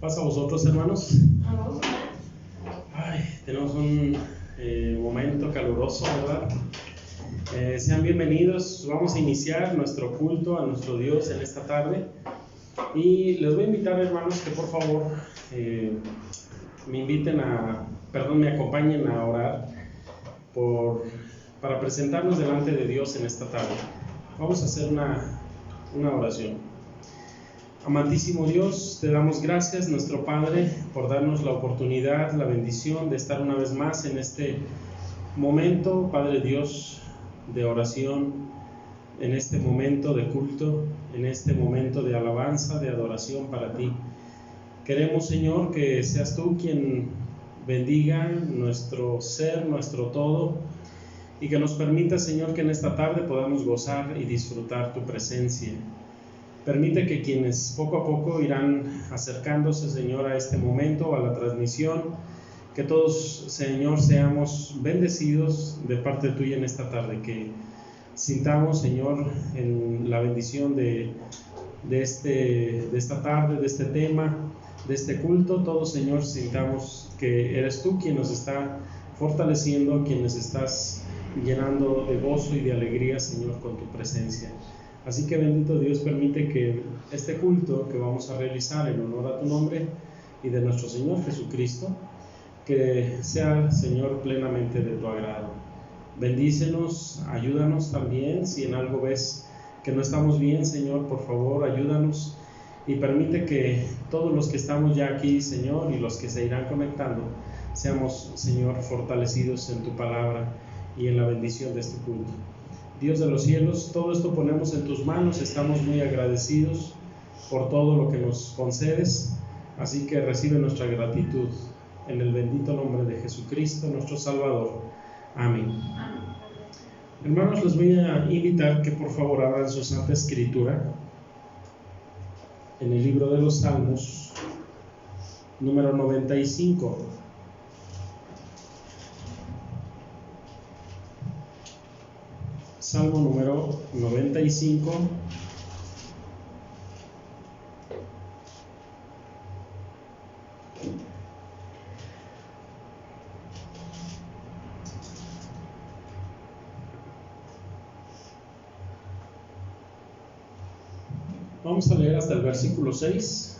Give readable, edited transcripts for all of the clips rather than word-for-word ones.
Pasa a vosotros, hermanos. Tenemos un momento caluroso, ¿verdad? Sean bienvenidos. Vamos a iniciar nuestro culto a nuestro Dios en esta tarde. Y les voy a invitar, hermanos, que por favor me acompañen a orar para presentarnos delante de Dios en esta tarde. Vamos a hacer una oración. Amantísimo Dios, te damos gracias, nuestro Padre, por darnos la oportunidad, la bendición de estar una vez más en este momento, Padre Dios, de oración, en este momento de culto, en este momento de alabanza, de adoración para ti. Queremos, Señor, que seas tú quien bendiga nuestro ser, nuestro todo, y que nos permita, Señor, que en esta tarde podamos gozar y disfrutar tu presencia. Permite que quienes poco a poco irán acercándose, Señor, a este momento, a la transmisión, que todos, Señor, seamos bendecidos de parte tuya en esta tarde, que sintamos, Señor, en la bendición de esta tarde, de este tema, de este culto. Todos, Señor, sintamos que eres tú quien nos está fortaleciendo, quien nos estás llenando de gozo y de alegría, Señor, con tu presencia. Así que bendito Dios, permite que este culto que vamos a realizar en honor a tu nombre y de nuestro Señor Jesucristo, que sea, Señor, plenamente de tu agrado. Bendícenos, ayúdanos también, si en algo ves que no estamos bien, Señor, por favor, ayúdanos y permite que todos los que estamos ya aquí, Señor, y los que se irán conectando, seamos, Señor, fortalecidos en tu palabra y en la bendición de este culto. Dios de los cielos, todo esto ponemos en tus manos, estamos muy agradecidos por todo lo que nos concedes, así que recibe nuestra gratitud en el bendito nombre de Jesucristo, nuestro Salvador. Amén. Hermanos, les voy a invitar que por favor abran su Santa Escritura en el libro de los Salmos, número 95. Salmo número 95. Vamos a leer hasta el versículo 6,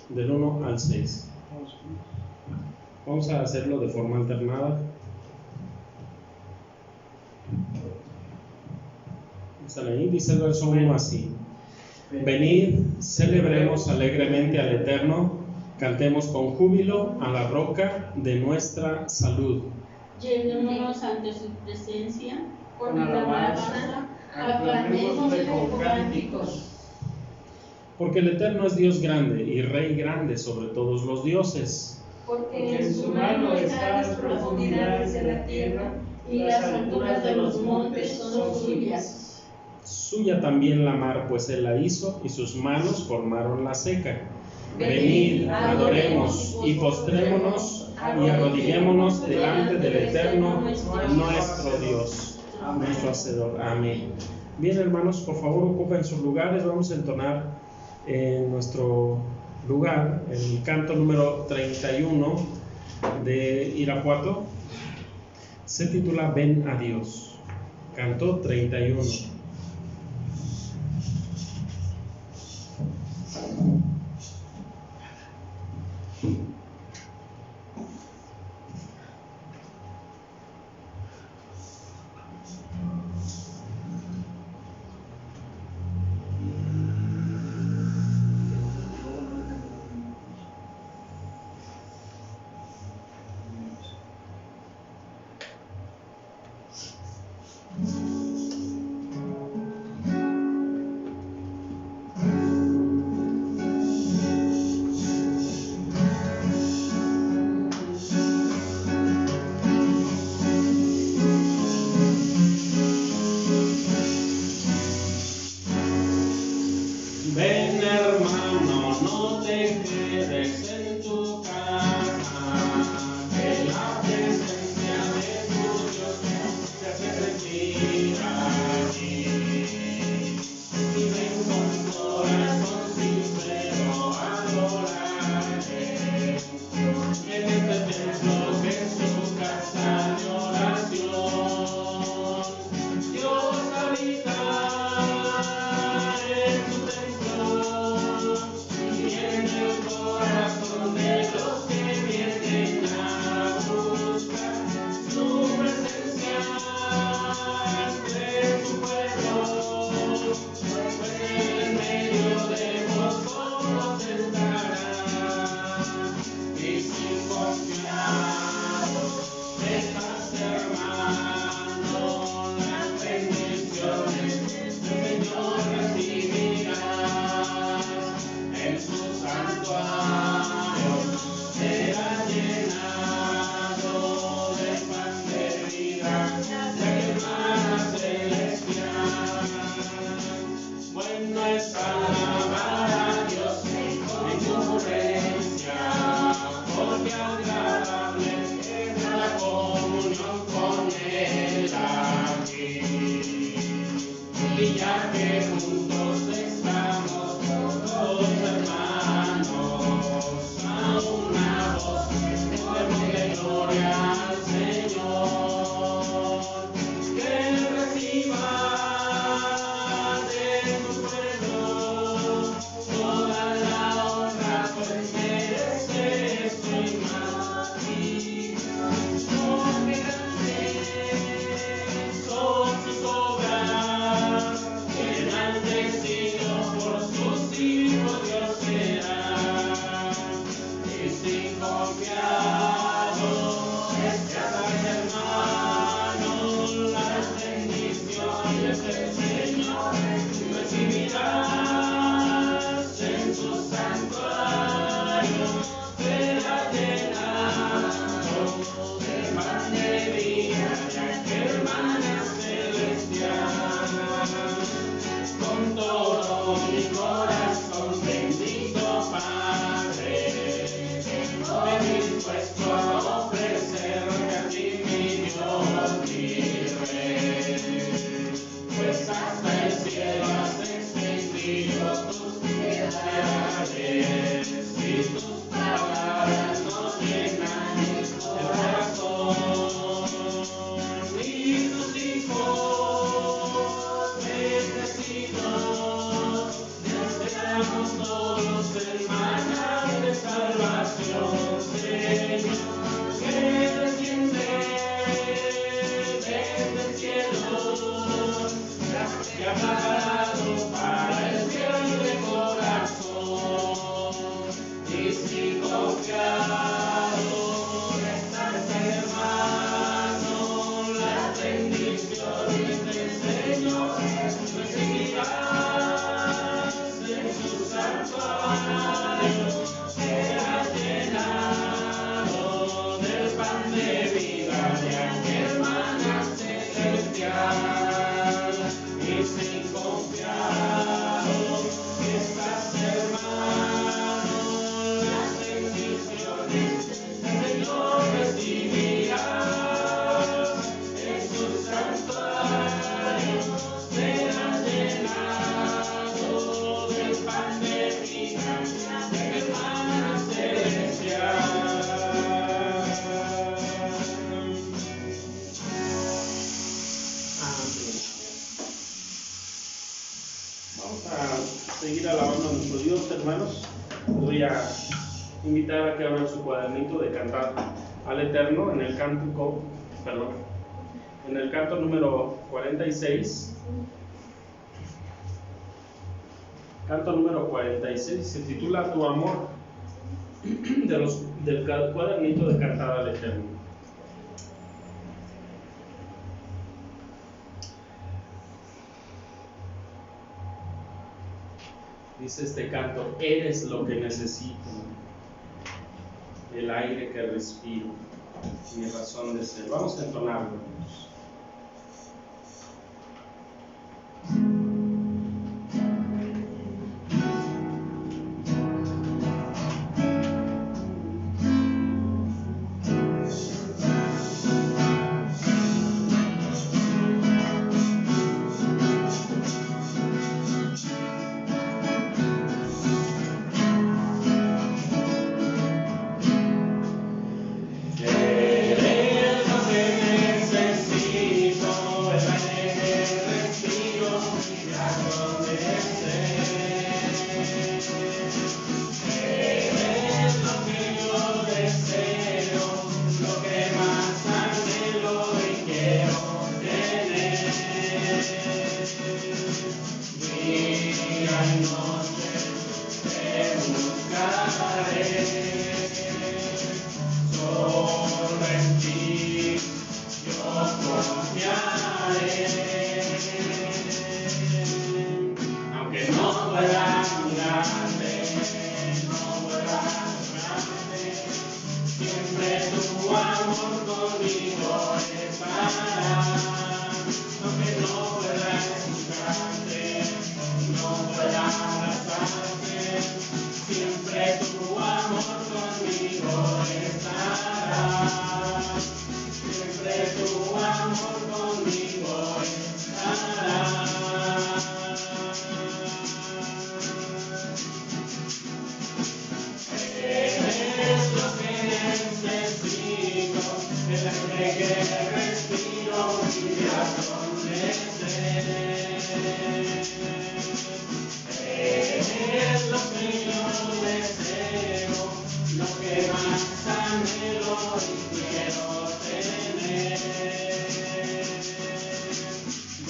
del 1 al 6. Vamos a hacerlo de forma alternada. Ahí dice el verso 1 así: Venid, celebremos alegremente al Eterno, cantemos con júbilo a la roca de nuestra salud. Llevémonos ante su presencia con alabanza, aclamémosle con cánticos. Porque el Eterno es Dios grande y Rey grande sobre todos los dioses. Porque en su mano están las profundidades de la tierra y las alturas de los montes son suyas. Suya también la mar, pues él la hizo, y sus manos formaron la seca. Venid, adoremos y postrémonos y arrodillémonos delante del Eterno, nuestro Dios, nuestro Hacedor. Amén. Bien, hermanos, por favor ocupen sus lugares. Vamos a entonar en nuestro lugar el canto número 31 de Irapuato. Se titula Ven a Dios. Canto 31. no estaba Dios en concurrencia, porque agradable es la comunión con Él aquí. Y ya que juntos estamos todos hermanos, a una voz de gloria al Señor, que Él reciba de su pueblo toda la honra, pues merece esto y más. Y porque grandes son sus obras, que enaltecido por sus hijos Dios será. Y sin confiado estarás, hermano, las bendiciones del Señor recibirás en su santuario, serás llenado de pan de vida de aquel maná celestial. Con todo mi corazón, bendito Padre, estoy dispuesto a ofrecerte a ti, mi Dios, mi Rey, pues hasta el cielo has extendido tus piedades y tus palabras nos llenan el corazón. Y tus hijos bendecidos, deseamos todos el maná de salvación, Señor, que desciende desde el cielo, que ha pagado para el fiel de corazón. Y si confiado estás, hermano, las bendiciones del Señor recibirás en su santuario, serás llenado del pan de vida de aquel maná celestial. Y sin confiado estás, hermano, las bendiciones del Señor recibirás en su santuario, serás llenado del pan de vida de aquel maná celestial. Vamos a seguir alabando a nuestro Dios, hermanos. Voy a invitar a que abran su cuadernito de cantar al Eterno en el canto número 46. Canto número 46 se titula Tu amor, del cuadernito de cantar al Eterno. Dice este canto: eres lo que necesito, el aire que respiro, mi razón de ser. Vamos a entonarlo. Eres lo que necesito, el aire que respiro, mi razón de ser. Eres lo que yo deseo, lo que más anhelo y quiero tener. Día y noche te buscaré, solo en ti yo confiaré. Aunque no pueda mirarte, no pueda mirarte, siempre tu amor conmigo estará. Aunque no pueda escucharte, no pueda abrazarte, siempre tu amor conmigo estará, siempre tu amor conmigo estará. Eres lo que necesito, el aire que respiro, mi razón de ser. Eres lo que yo deseo, lo que más anhelo y quiero tener.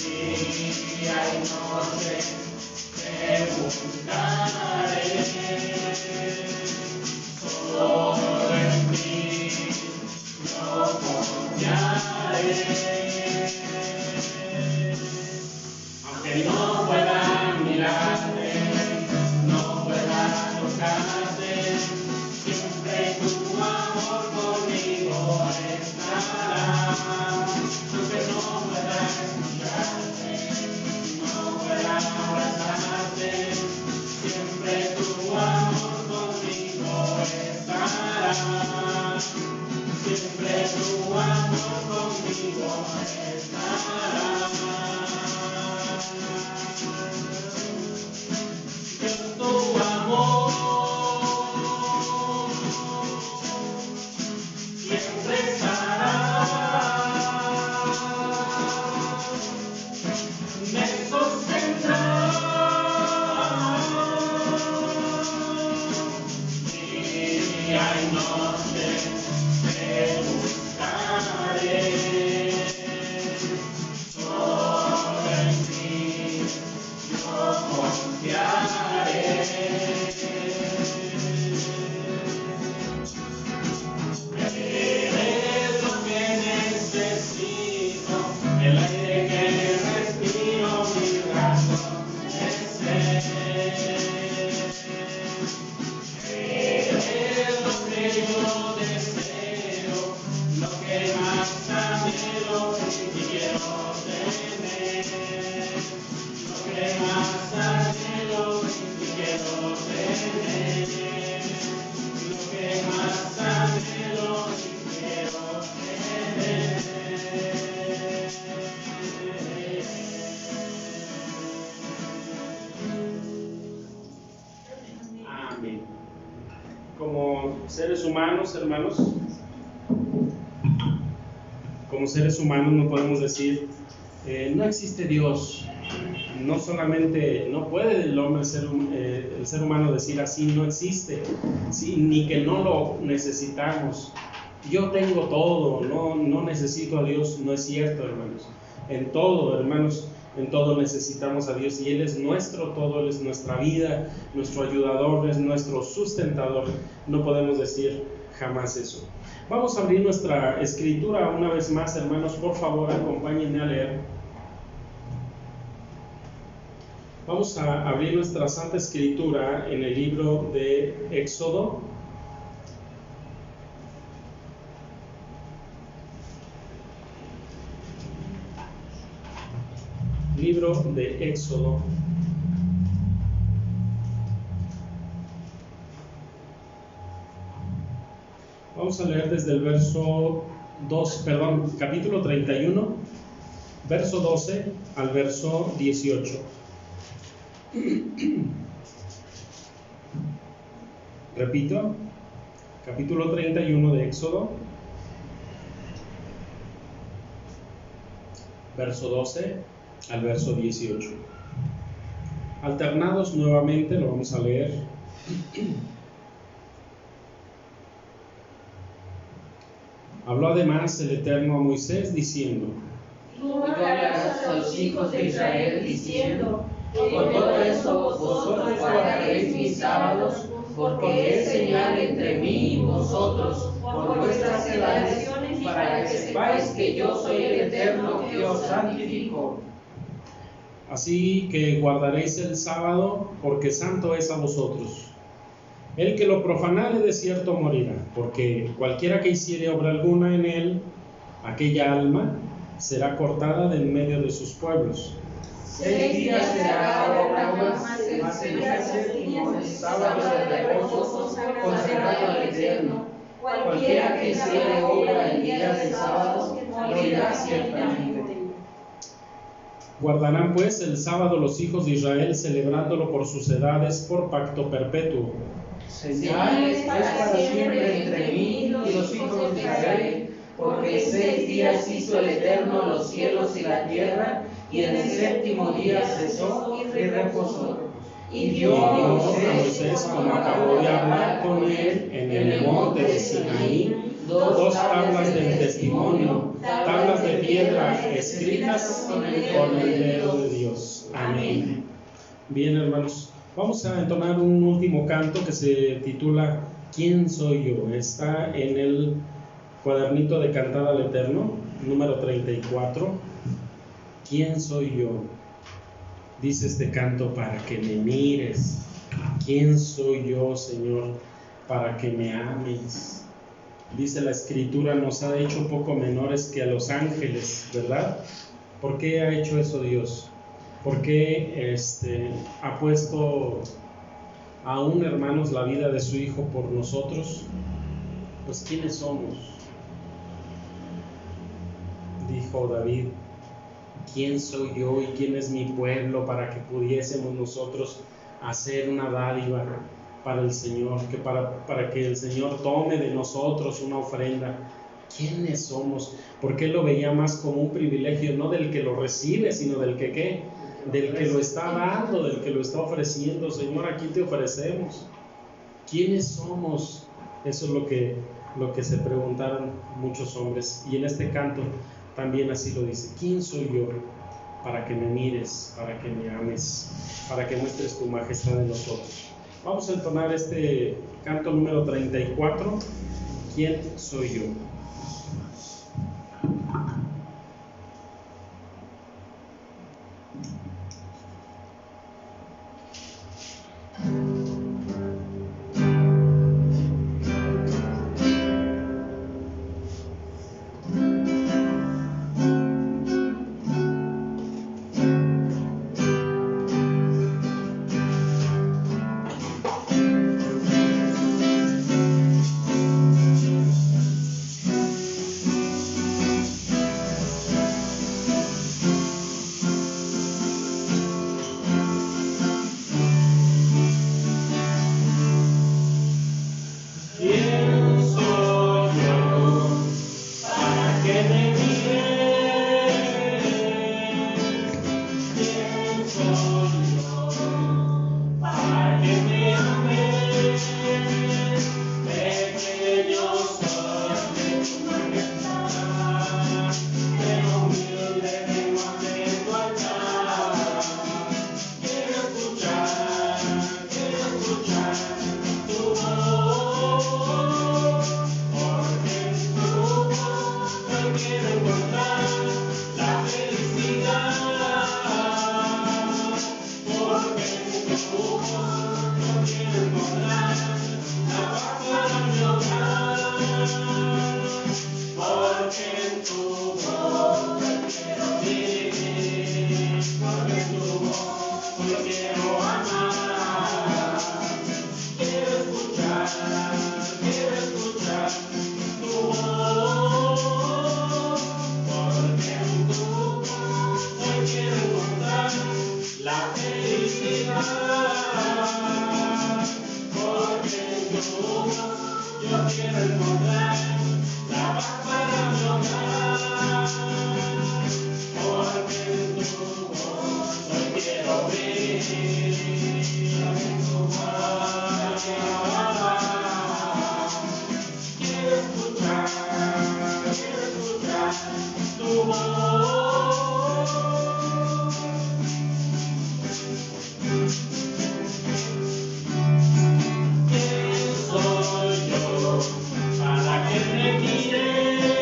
Día y noche te buscaré, solo en ti yo confiaré. Aunque no pueda mirarte, no pueda tocarte, siempre tu amor conmigo estará. Aunque no pueda escucharte, no pueda abrazarte, siempre tu amor conmigo estará. Siempre tu amor conmigo estará. Dios, tu amor siempre estará. Me sostendrá. Día y noche te buscaré, solo en ti yo confiaré. Eres lo que necesito, el aire que respiro, mi razón de ser. Eres lo que yo deseo, lo que más anhelo y quiero tener. Lo que más anhelo y quiero tener. Lo que más anhelo y quiero tener. Amén. Como seres humanos, hermanos, como seres humanos no podemos decir no existe Dios. No solamente no puede el hombre, el ser humano decir así no existe, ¿sí? Ni que no lo necesitamos. Yo tengo todo, no necesito a Dios. No es cierto, hermanos. En todo, hermanos, en todo necesitamos a Dios, y Él es nuestro todo, Él es nuestra vida, nuestro ayudador, es nuestro sustentador. No podemos decir jamás eso. Vamos a abrir nuestra escritura una vez más, hermanos. Por favor, acompáñenme a leer. Vamos a abrir nuestra Santa Escritura en el libro de Éxodo. Libro de Éxodo. Vamos a leer desde el capítulo 31, verso 12 al verso 18. Repito, capítulo 31 de Éxodo, verso 12 al verso 18. Alternados nuevamente, lo vamos a leer. Habló además el Eterno a Moisés diciendo: Tú hablarás a los hijos de Israel diciendo: con todo esto vosotros guardaréis mis sábados, porque es señal entre mí y vosotros por vuestras edades, para que sepáis que yo soy el Eterno que os santifico. Así que guardaréis el sábado, porque santo es a vosotros. El que lo profanare de cierto morirá, porque cualquiera que hiciere obra alguna en él, aquella alma será cortada de en medio de sus pueblos. 6 días será obra, mas el día séptimo es sábado de reposo consagrado al Eterno. Cualquiera que hiciere obra el día del sábado morirá ciertamente. Guardarán pues el sábado los hijos de Israel, celebrándolo por sus edades, por pacto perpetuo. Señal es para siempre entre mí y los hijos de Israel, porque 6 días hizo el Eterno los cielos y la tierra, y en el séptimo día cesó y reposó. Y dio a Moisés, como acabó de hablar con él en el monte de Sinaí, 2 tablas del testimonio, tablas de piedra escritas con el dedo de Dios. Amén. Bien, hermanos, vamos a entonar un último canto que se titula ¿Quién soy yo? Está en el cuadernito de Cantar al Eterno, número 34. ¿Quién soy yo? Dice este canto: para que me mires. ¿Quién soy yo, Señor, para que me ames? Dice la Escritura, nos ha hecho poco menores que a los ángeles, ¿verdad? ¿Por qué ha hecho eso Dios? ¿Por qué ha puesto aún, hermanos, la vida de su Hijo por nosotros? Pues ¿quiénes somos? Dijo David: ¿quién soy yo y quién es mi pueblo para que pudiésemos nosotros hacer una dádiva para el Señor, para que el Señor tome de nosotros una ofrenda? ¿Quiénes somos? Porque Él lo veía más como un privilegio, no del que lo recibe, sino del que ¿qué? Del que lo está dando, del que lo está ofreciendo. Señor, aquí te ofrecemos. ¿Quiénes somos? Eso es lo que se preguntaron muchos hombres. Y en este canto también así lo dice: ¿quién soy yo para que me mires, para que me ames, para que muestres tu majestad en nosotros? Vamos a entonar este canto número 34, ¿quién soy yo? Para que me mires.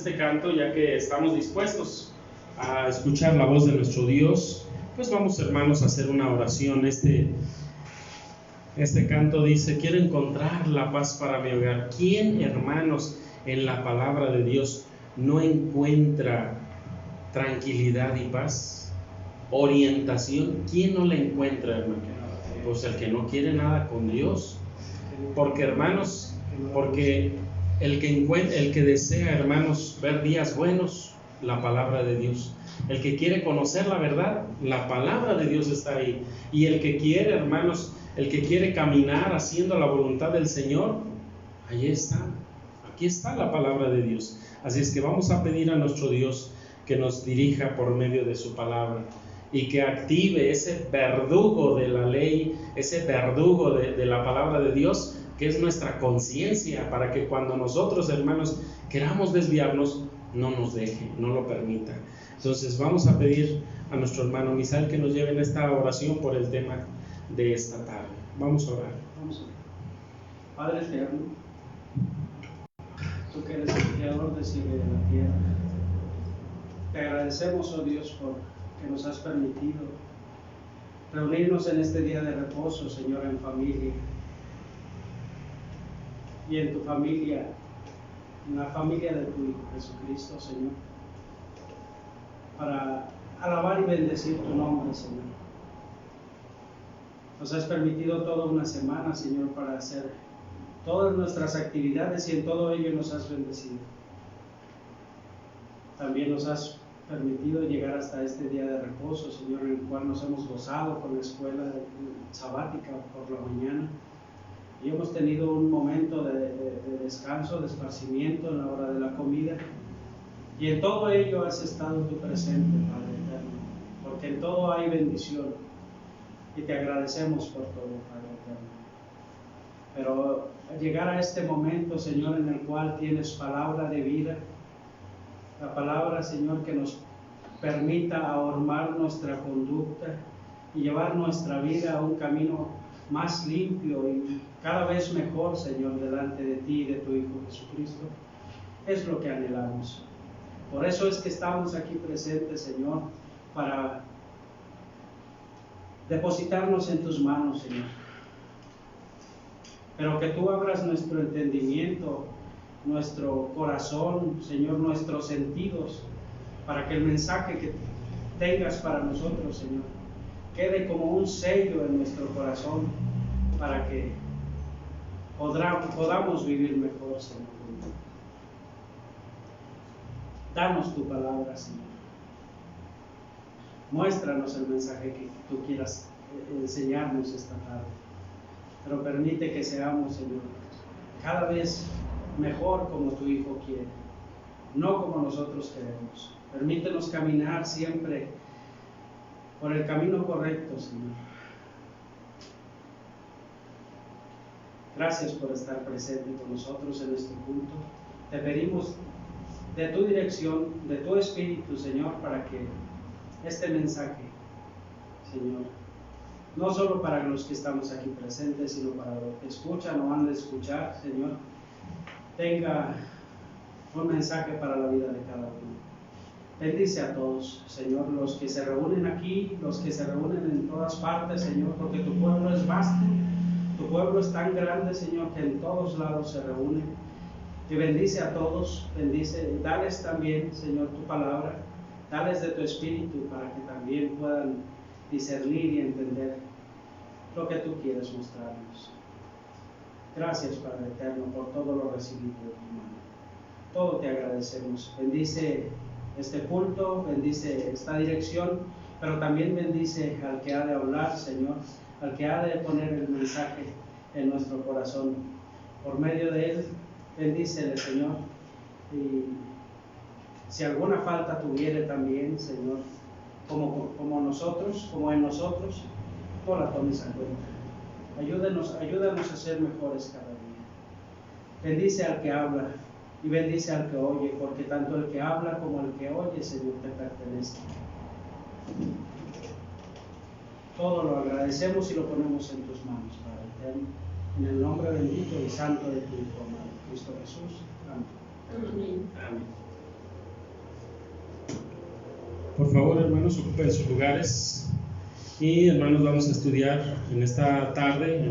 este canto, ya que estamos dispuestos a escuchar la voz de nuestro Dios, pues vamos, hermanos, a hacer una oración. Este canto dice: quiero encontrar la paz para mi hogar. ¿Quién, hermanos, en la palabra de Dios no encuentra tranquilidad y paz? Orientación. ¿Quién no la encuentra, hermano? Pues el que no quiere nada con Dios. Porque, hermanos, el que desea, hermanos, ver días buenos, la palabra de Dios. El que quiere conocer la verdad, la palabra de Dios está ahí. Y el que quiere, hermanos, el que quiere caminar haciendo la voluntad del Señor, ahí está. Aquí está la palabra de Dios. Así es que vamos a pedir a nuestro Dios que nos dirija por medio de su palabra y que active ese verdugo de la ley, ese verdugo de la palabra de Dios, que es nuestra conciencia, para que cuando nosotros, hermanos, queramos desviarnos, no nos deje, no lo permita. Entonces vamos a pedir a nuestro hermano Misael que nos lleve en esta oración por el tema de esta tarde. Vamos a orar. Padre eterno, tú que eres el creador del cielo y de la tierra, te agradecemos, oh Dios, por que nos has permitido reunirnos en este día de reposo, Señor, en familia, y en tu familia, en la familia de tu Hijo Jesucristo, Señor, para alabar y bendecir tu nombre, Señor. Nos has permitido toda una semana, Señor, para hacer todas nuestras actividades, y en todo ello nos has bendecido. También nos has permitido llegar hasta este día de reposo, Señor, en el cual nos hemos gozado con la escuela sabática por la mañana, y hemos tenido un momento de descanso, de esparcimiento en la hora de la comida, y en todo ello has estado tú presente, Padre eterno, porque en todo hay bendición, y te agradecemos por todo, Padre eterno. Pero al llegar a este momento, Señor, en el cual tienes palabra de vida, la palabra, Señor, que nos permita ahormar nuestra conducta y llevar nuestra vida a un camino más limpio y cada vez mejor, Señor, delante de ti y de tu Hijo Jesucristo, es lo que anhelamos. Por eso es que estamos aquí presentes, Señor, para depositarnos en tus manos, Señor. Pero que tú abras nuestro entendimiento, nuestro corazón, Señor, nuestros sentidos, para que el mensaje que tengas para nosotros, Señor, quede como un sello en nuestro corazón, para que podamos vivir mejor, Señor. Danos tu palabra, Señor. Muéstranos el mensaje que tú quieras enseñarnos esta tarde. Pero permite que seamos, Señor, cada vez mejor como tu Hijo quiere, no como nosotros queremos. Permítenos caminar siempre por el camino correcto, Señor. Gracias por estar presente con nosotros en este culto. Te pedimos de tu dirección, de tu Espíritu, Señor, para que este mensaje, Señor, no solo para los que estamos aquí presentes, sino para los que escuchan o han de escuchar, Señor, tenga un mensaje para la vida de cada uno. Bendice a todos, Señor, los que se reúnen aquí, los que se reúnen en todas partes, Señor, porque tu pueblo es vasto, tu pueblo es tan grande, Señor, que en todos lados se reúnen. Y bendice a todos, bendice, dales también, Señor, tu palabra, dales de tu Espíritu para que también puedan discernir y entender lo que tú quieres mostrarnos. Gracias, Padre eterno, por todo lo recibido de tu mano. Todo te agradecemos. Bendice este culto, bendice esta dirección, pero también bendice al que ha de hablar, Señor, al que ha de poner el mensaje en nuestro corazón. Por medio de él, bendícele, Señor. Y si alguna falta tuviere también, Señor, como nosotros, como en nosotros, no la tomes en cuenta. Ayúdanos a ser mejores cada día. Bendice al que habla y bendice al que oye, porque tanto el que habla como el que oye, Señor, te pertenece. Todo lo agradecemos y lo ponemos en tus manos, Padre eterno, en el nombre bendito y santo de tu Hijo amado, Cristo Jesús. Amén. Amén. Amén. Por favor, hermanos, ocupen sus lugares. Y hermanos, vamos a estudiar en esta tarde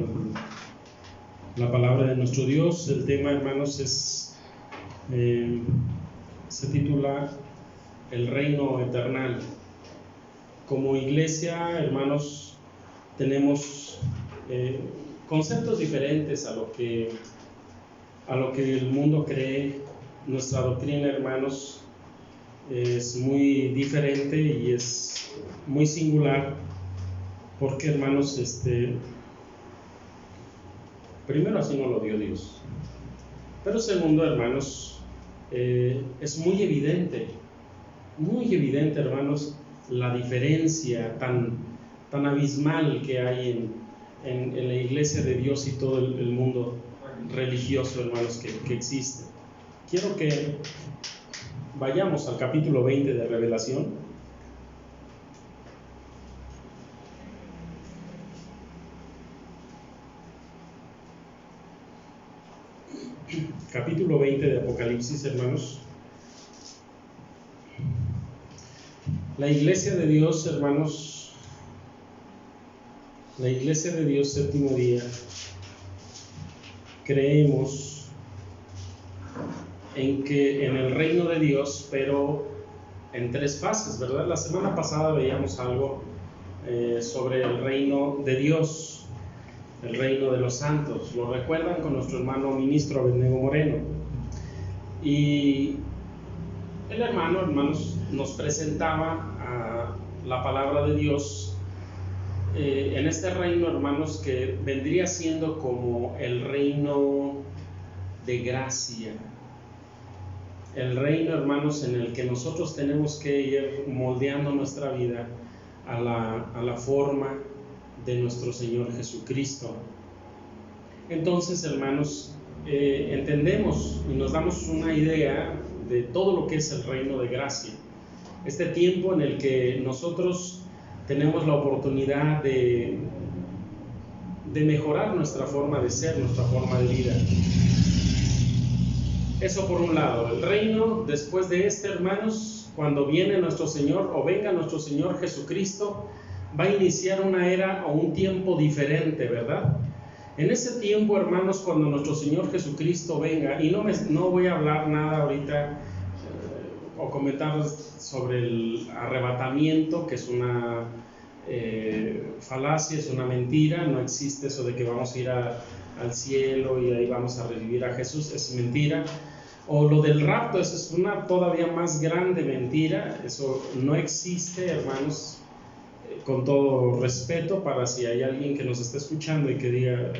la palabra de nuestro Dios. El tema, hermanos, se titula El reino eternal. Como iglesia, hermanos, tenemos conceptos diferentes a lo que el mundo cree. Nuestra doctrina, hermanos, es muy diferente y es muy singular, porque, hermanos, primero, así nos lo dio Dios, pero segundo, hermanos, es muy evidente, hermanos, la diferencia tan abismal que hay en la iglesia de Dios y todo el mundo religioso, hermanos, que existe. Quiero que vayamos al capítulo 20 de Revelación. Capítulo 20 de Apocalipsis, hermanos. La iglesia de Dios, hermanos, la iglesia de Dios, séptimo día, creemos en el reino de Dios, pero en tres fases, ¿verdad? La semana pasada veíamos algo sobre el reino de Dios, el reino de los santos. Lo recuerdan con nuestro hermano ministro Abednego Moreno. Y el hermano, hermanos, nos presentaba la palabra de Dios en este reino, hermanos, que vendría siendo como el reino de gracia. El reino, hermanos, en el que nosotros tenemos que ir moldeando nuestra vida a la forma de nuestro Señor Jesucristo. Entonces, hermanos, entendemos y nos damos una idea de todo lo que es el reino de gracia. Este tiempo en el que nosotros tenemos la oportunidad de mejorar nuestra forma de ser, nuestra forma de vida. Eso por un lado. El reino después de hermanos, cuando viene nuestro Señor o venga nuestro Señor Jesucristo, va a iniciar una era o un tiempo diferente, ¿verdad? En ese tiempo, hermanos, cuando nuestro Señor Jesucristo venga, y no voy a hablar nada ahorita o comentar sobre el arrebatamiento, que es una falacia, es una mentira. No existe eso de que vamos a ir al cielo y ahí vamos a revivir a Jesús, es mentira. O lo del rapto, eso es una todavía más grande mentira. Eso no existe, hermanos, con todo respeto para si hay alguien que nos está escuchando y que diga,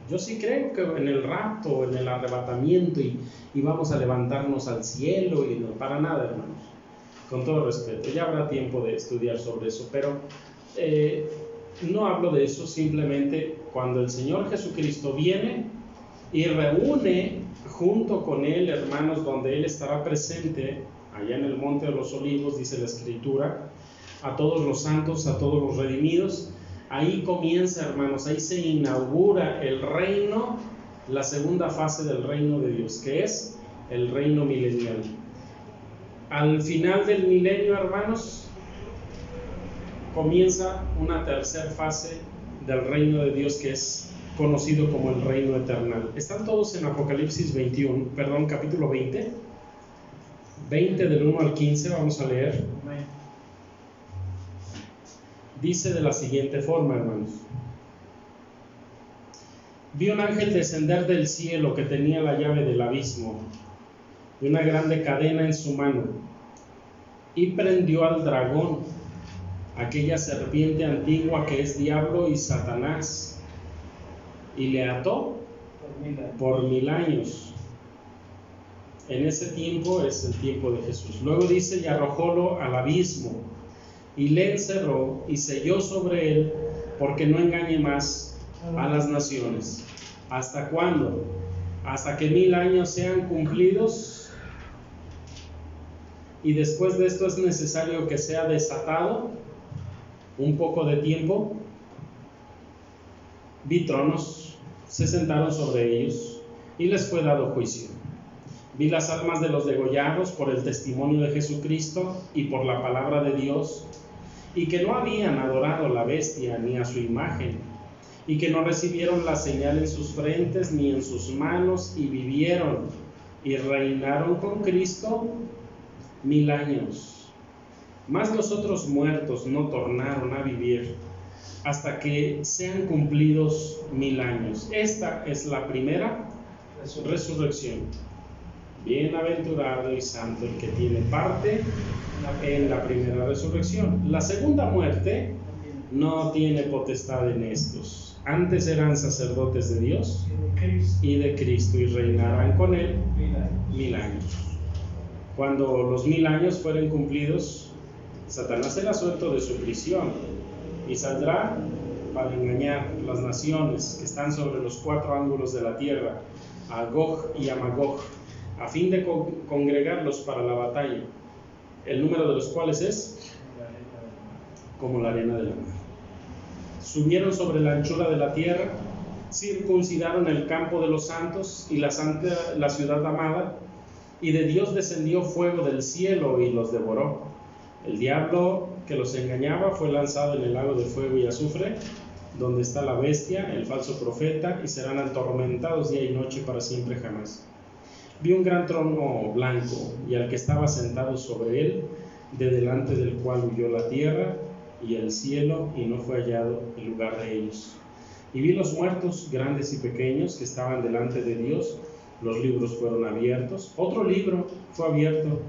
yo sí creo que en el rapto, en el arrebatamiento y vamos a levantarnos al cielo, y no, para nada, hermanos, con todo respeto. Ya habrá tiempo de estudiar sobre eso, pero no hablo de eso. Simplemente cuando el Señor Jesucristo viene y reúne junto con Él, hermanos, donde Él estará presente, allá en el Monte de los Olivos, dice la Escritura, a todos los santos, a todos los redimidos. Ahí comienza, hermanos, ahí se inaugura el reino, la segunda fase del reino de Dios, que es el reino milenial. Al final del milenio, hermanos, comienza una tercera fase del reino de Dios, que es conocido como el reino eternal. Están todos en Apocalipsis capítulo 20 del 1 al 15, vamos a leer. Dice de la siguiente forma, hermanos: vi un ángel descender del cielo que tenía la llave del abismo y una grande cadena en su mano, y prendió al dragón, aquella serpiente antigua que es diablo y Satanás, y le ató por 1000 años. En ese tiempo es el tiempo de Jesús. Luego dice, y arrojólo al abismo, y le encerró y selló sobre él, porque no engañe más a las naciones. ¿Hasta cuándo? Hasta que 1000 años sean cumplidos, y después de esto es necesario que sea desatado un poco de tiempo. Vi tronos, se sentaron sobre ellos y les fue dado juicio. Vi las almas de los degollados por el testimonio de Jesucristo y por la palabra de Dios, y que no habían adorado a la bestia ni a su imagen, y que no recibieron la señal en sus frentes ni en sus manos, y vivieron y reinaron con Cristo 1000 años. Mas los otros muertos no tornaron a vivir hasta que sean cumplidos 1000 años. Esta es la primera resurrección. Bienaventurado y santo el que tiene parte en la primera resurrección. La segunda muerte no tiene potestad en estos. Antes eran sacerdotes de Dios y de Cristo, y reinarán con él 1000 años. Cuando los 1000 años fueren cumplidos, Satanás será suelto de su prisión y saldrá para engañar las naciones que están sobre los 4 ángulos de la tierra, a Gog y a Magog, a fin de congregarlos para la batalla, el número de los cuales es como la arena de la mar. Subieron sobre la anchura de la tierra, circuncidaron el campo de los santos y la ciudad amada, y de Dios descendió fuego del cielo y los devoró. El diablo que los engañaba fue lanzado en el lago de fuego y azufre, donde está la bestia, el falso profeta, y serán atormentados día y noche para siempre jamás. Vi un gran trono blanco y al que estaba sentado sobre él, de delante del cual huyó la tierra y el cielo, y no fue hallado el lugar de ellos. Y vi los muertos, grandes y pequeños, que estaban delante de Dios. Los libros fueron abiertos. Otro libro fue abierto,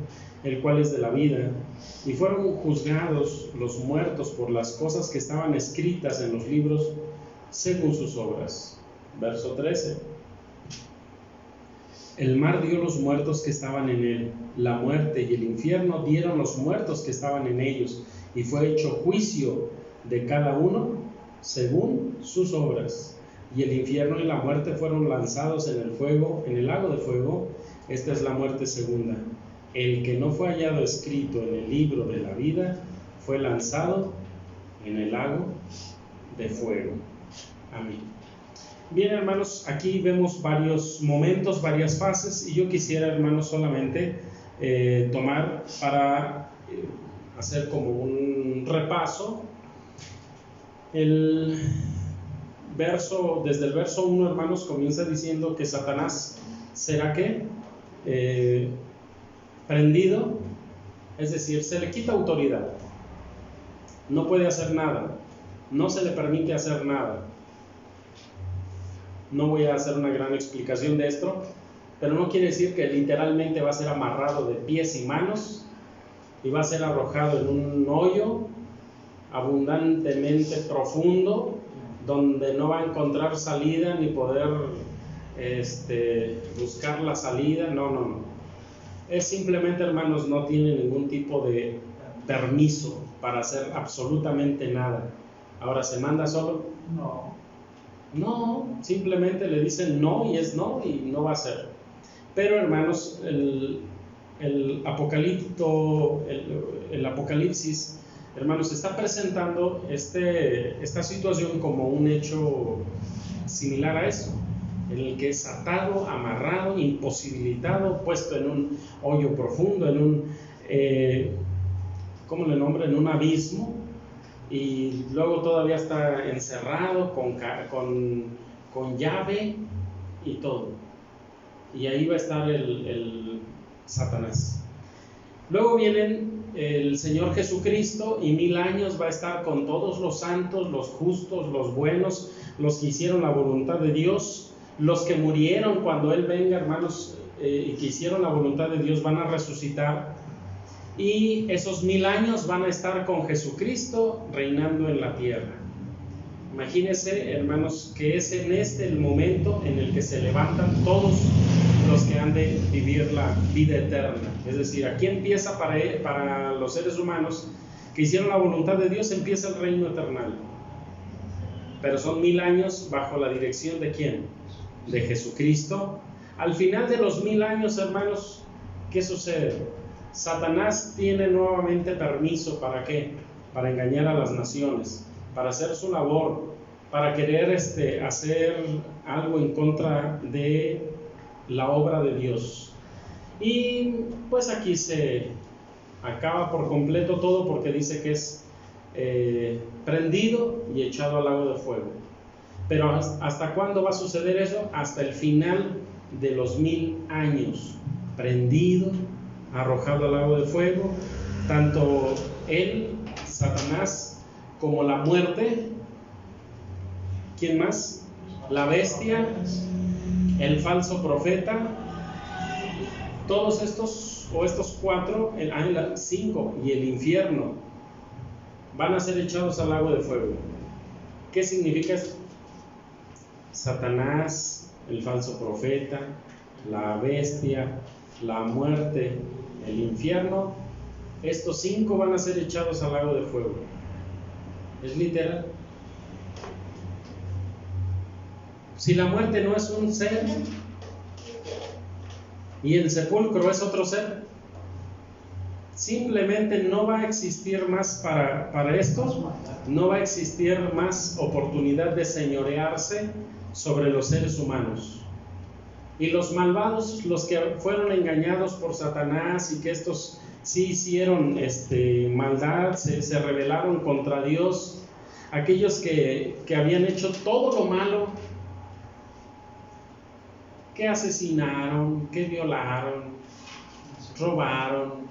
el cual es de la vida, y fueron juzgados los muertos por las cosas que estaban escritas en los libros según sus obras. Verso 13. El mar dio los muertos que estaban en él, la muerte y el infierno dieron los muertos que estaban en ellos, y fue hecho juicio de cada uno según sus obras. Y el infierno y la muerte fueron lanzados en el fuego, en el lago de fuego. Esta es la muerte segunda. El que no fue hallado escrito en el libro de la vida fue lanzado en el lago de fuego. Amén. Bien, hermanos, aquí vemos varios momentos, varias fases, y yo quisiera, hermanos, solamente tomar para hacer como un repaso el verso. Desde el verso 1, hermanos, comienza diciendo que Satanás será ¿qué? Prendido, es decir, se le quita autoridad, no puede hacer nada, no se le permite hacer nada. No voy a hacer una gran explicación de esto, pero no quiere decir que literalmente va a ser amarrado de pies y manos y va a ser arrojado en un hoyo abundantemente profundo, donde no va a encontrar salida ni poder buscar la salida. No. Es simplemente, hermanos, no tiene ningún tipo de permiso para hacer absolutamente nada. Ahora, ¿se manda solo? No, simplemente le dicen no y es no, y no va a ser. Pero, hermanos, el Apocalipsis, hermanos, está presentando esta situación como un hecho similar a eso, en el que es atado, amarrado, imposibilitado, puesto en un hoyo profundo, en un, ¿cómo le nombra? En un abismo, y luego todavía está encerrado con llave y todo. Y ahí va a estar el Satanás. Luego vienen el Señor Jesucristo, y 1000 años va a estar con todos los santos, los justos, los buenos, los que hicieron la voluntad de Dios. Los que murieron cuando Él venga, hermanos, y que hicieron la voluntad de Dios, van a resucitar, y esos 1000 años van a estar con Jesucristo reinando en la tierra. Imagínense, hermanos, que es en el momento en el que se levantan todos los que han de vivir la vida eterna. Es decir, aquí empieza para los seres humanos que hicieron la voluntad de Dios, empieza el reino eternal. Pero son 1000 años bajo la dirección ¿de quién? De Jesucristo. Al final de los 1000 años, hermanos, ¿qué sucede? Satanás tiene nuevamente permiso. ¿Para qué? Para engañar a las naciones, para hacer su labor, para querer hacer algo en contra de la obra de Dios. Y pues aquí se acaba por completo todo, porque dice que es prendido y echado al lago de fuego. Pero ¿hasta cuándo va a suceder eso? Hasta el final de los 1000 años. Prendido, arrojado al lago de fuego, tanto él, Satanás, como la muerte. ¿Quién más? La bestia, el falso profeta. Todos estos, o estos 4, 5, y el infierno, van a ser echados al lago de fuego. ¿Qué significa esto? Satanás, el falso profeta, la bestia, la muerte, el infierno, estos 5 van a ser echados al lago de fuego. ¿Es literal? Si la muerte no es un ser y el sepulcro es otro ser, simplemente no va a existir más para estos, no va a existir más oportunidad de señorearse sobre los seres humanos. Y los malvados, los que fueron engañados por Satanás y que estos sí hicieron maldad, se rebelaron contra Dios, aquellos que habían hecho todo lo malo, que asesinaron, que violaron, robaron,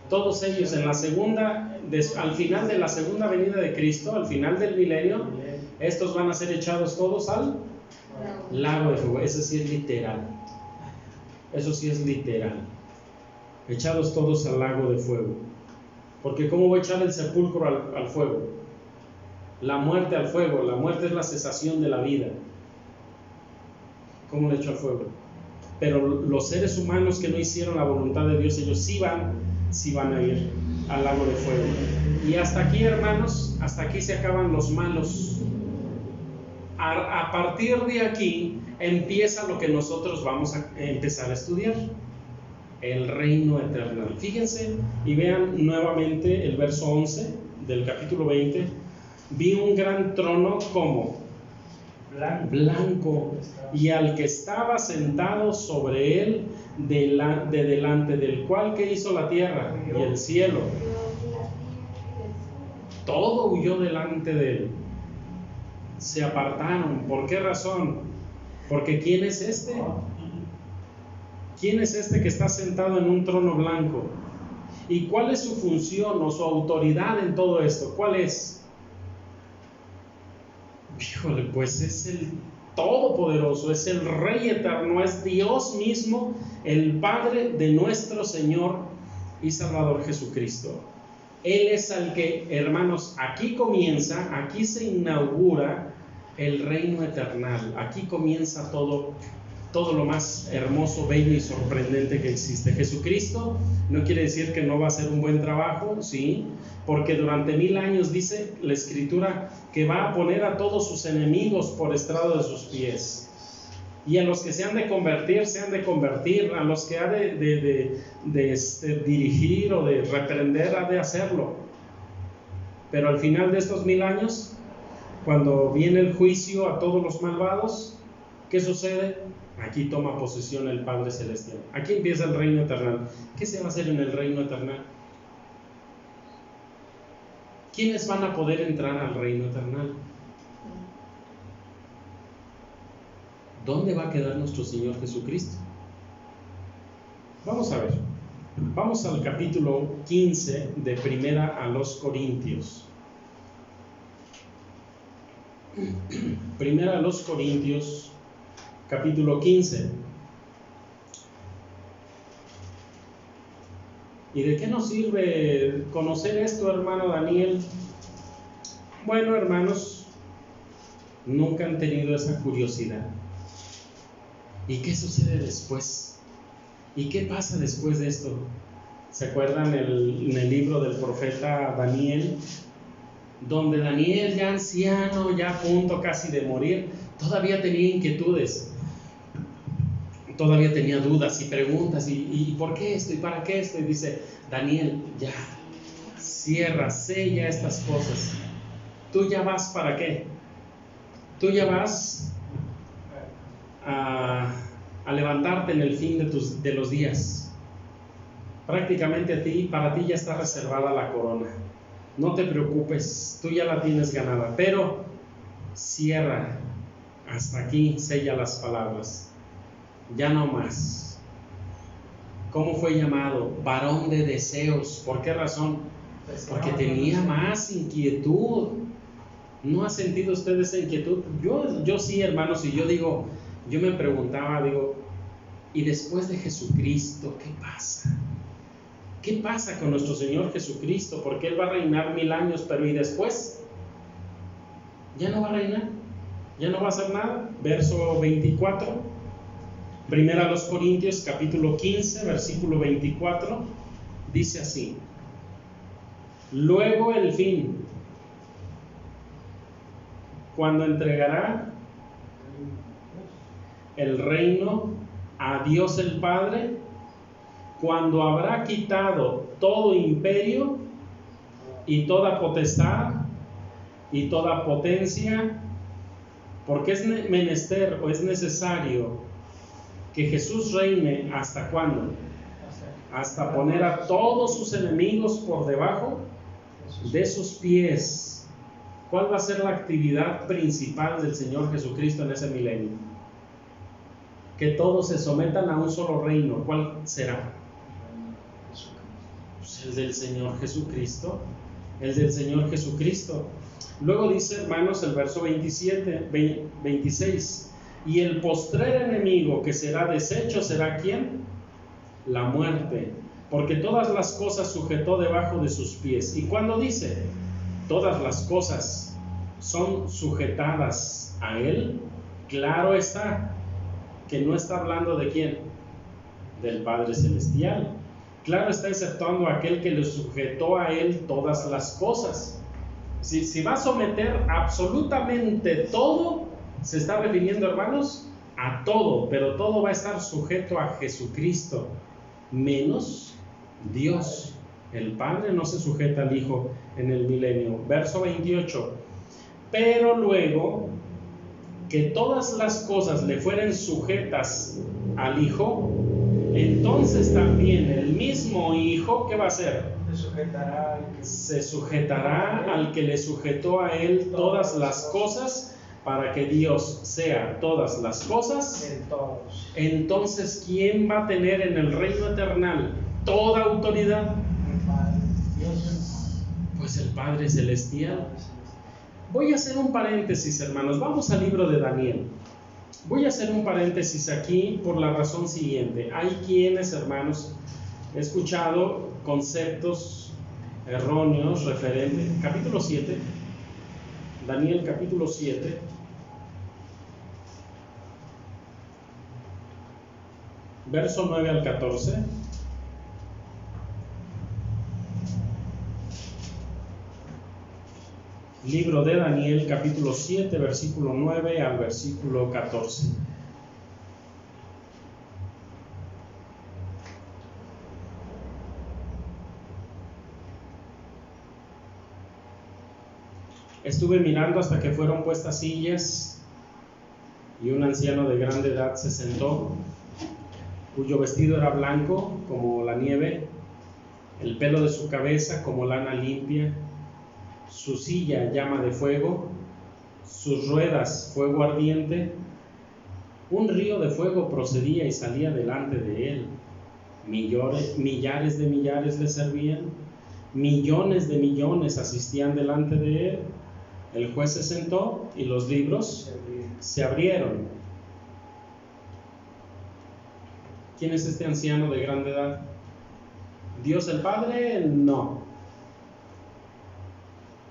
todos ellos en la al final de la segunda venida de Cristo, al final del milenio, estos van a ser echados todos al lago de fuego. Eso sí es literal. Eso sí es literal. Echados todos al lago de fuego. Porque ¿cómo voy a echar el sepulcro al fuego? La muerte al fuego. La muerte es la cesación de la vida. ¿Cómo le echo al fuego? Pero los seres humanos que no hicieron la voluntad de Dios, ellos sí van a ir al lago de fuego. Y hasta aquí, hermanos, hasta aquí se acaban los malos. A partir de aquí empieza lo que nosotros vamos a empezar a estudiar: el reino eterno. Fíjense y vean nuevamente el verso 11 del capítulo 20. Vi un gran trono como blanco, y al que estaba sentado sobre él, de delante del cual, ¿qué hizo la tierra y el cielo? Todo huyó delante de él. Se apartaron. ¿Por qué razón? Porque ¿quién es este? ¿Quién es este que está sentado en un trono blanco? ¿Y cuál es su función o su autoridad en todo esto? ¿Cuál es? Híjole, pues es el Todopoderoso, es el Rey eterno, es Dios mismo, el Padre de nuestro Señor y Salvador Jesucristo. Él es el que, hermanos, aquí comienza, aquí se inaugura el reino eternal. Aquí comienza todo lo más hermoso, bello y sorprendente que existe. Jesucristo no quiere decir que no va a hacer un buen trabajo, sí, porque durante 1000 años dice la Escritura que va a poner a todos sus enemigos por estrado de sus pies. Y a los que se han de convertir, a los que ha de dirigir o de reprender, ha de hacerlo. Pero al final de estos 1000 años, cuando viene el juicio a todos los malvados, ¿qué sucede? Aquí toma posesión el Padre Celestial. Aquí empieza el reino eterno. ¿Qué se va a hacer en el reino eterno? ¿Quiénes van a poder entrar al reino eterno? ¿Dónde va a quedar nuestro Señor Jesucristo? Vamos a ver. Vamos al capítulo 15 de Primera a los Corintios. Primera a los Corintios, capítulo 15. ¿Y de qué nos sirve conocer esto, hermano Daniel? Bueno, hermanos, nunca han tenido esa curiosidad. ¿Y qué sucede después? ¿Y qué pasa después de esto? ¿Se acuerdan en el libro del profeta Daniel? Donde Daniel, ya anciano, ya a punto casi de morir, todavía tenía inquietudes, todavía tenía dudas y preguntas, y ¿por qué esto? ¿Y para qué esto? Y dice, Daniel, ya, cierra, sella estas cosas. ¿Tú ya vas para qué? Tú ya vas a a levantarte en el fin de los días. Prácticamente para ti ya está reservada la corona. No te preocupes, tú ya la tienes ganada, pero cierra hasta aquí, sella las palabras, ya no más. ¿Cómo fue llamado? Varón de deseos. ¿Por qué razón? Porque tenía más inquietud. ¿No ha sentido usted esa inquietud? Yo sí, hermanos, y yo me preguntaba, ¿y después de Jesucristo qué pasa? ¿Qué pasa con nuestro Señor Jesucristo? Porque Él va a reinar 1000 años, pero ¿y después? ¿Ya no va a reinar? ¿Ya no va a hacer nada? Verso 24, Primera a los Corintios, capítulo 15, versículo 24, dice así: luego el fin, cuando entregará el reino a Dios el Padre, cuando habrá quitado todo imperio y toda potestad y toda potencia, porque es menester o es necesario que Jesús reine. ¿Hasta cuándo? Hasta poner a todos sus enemigos por debajo de sus pies. ¿Cuál va a ser la actividad principal del Señor Jesucristo en ese milenio? Que todos se sometan a un solo reino. ¿Cuál será? Pues el del Señor Jesucristo. El del Señor Jesucristo. Luego dice, hermanos, el verso 26: y el postrer enemigo que será deshecho será ¿quién? La muerte, porque todas las cosas sujetó debajo de sus pies. Y cuando dice todas las cosas son sujetadas a Él, claro está que no está hablando de ¿quién? Del Padre Celestial. Claro está, exceptuando a aquel que le sujetó a Él todas las cosas. Si va a someter absolutamente todo, se está refiriendo, hermanos, a todo, pero todo va a estar sujeto a Jesucristo, menos Dios. El Padre no se sujeta al Hijo en el milenio. Verso 28: pero luego que todas las cosas le fueren sujetas al Hijo, entonces también el mismo Hijo, ¿qué va a hacer? Se sujetará al que le sujetó a Él todas las cosas, para que Dios sea todas las cosas. Entonces, ¿quién va a tener en el reino eternal toda autoridad? Pues el Padre Celestial. Voy a hacer un paréntesis, hermanos. Vamos al libro de Daniel. Voy a hacer un paréntesis aquí por la razón siguiente. Hay quienes, hermanos, he escuchado conceptos erróneos referentes. Capítulo 7, Daniel capítulo 7. Verso 9 al 14. Libro de Daniel, capítulo 7, versículo 9 al versículo 14. Estuve mirando hasta que fueron puestas sillas y un anciano de grande edad se sentó, cuyo vestido era blanco como la nieve, el pelo de su cabeza como lana limpia, su silla llama de fuego, sus ruedas fuego ardiente. Un río de fuego procedía y salía delante de él. Millares de millares le servían, millones de millones asistían delante de él. El juez se sentó y los libros se abrieron. ¿Quién es este anciano de grande edad? ¿Dios el Padre? No.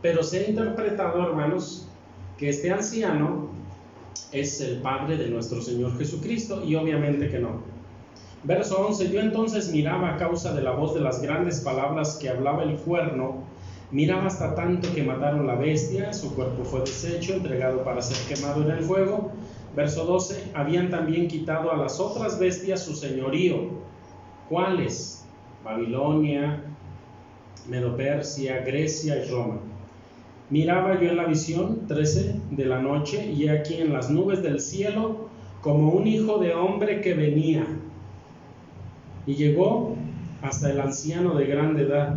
Pero se ha interpretado, hermanos, que este anciano es el Padre de nuestro Señor Jesucristo, y obviamente que no. Verso 11: yo entonces miraba a causa de la voz de las grandes palabras que hablaba el cuerno, miraba hasta tanto que mataron la bestia, su cuerpo fue deshecho, entregado para ser quemado en el fuego. Verso 12: habían también quitado a las otras bestias su señorío. ¿Cuáles? Babilonia, Medo-Persia, Grecia y Roma. Miraba yo en la visión, 13, de la noche, y aquí en las nubes del cielo como un hijo de hombre que venía, y llegó hasta el anciano de grande edad,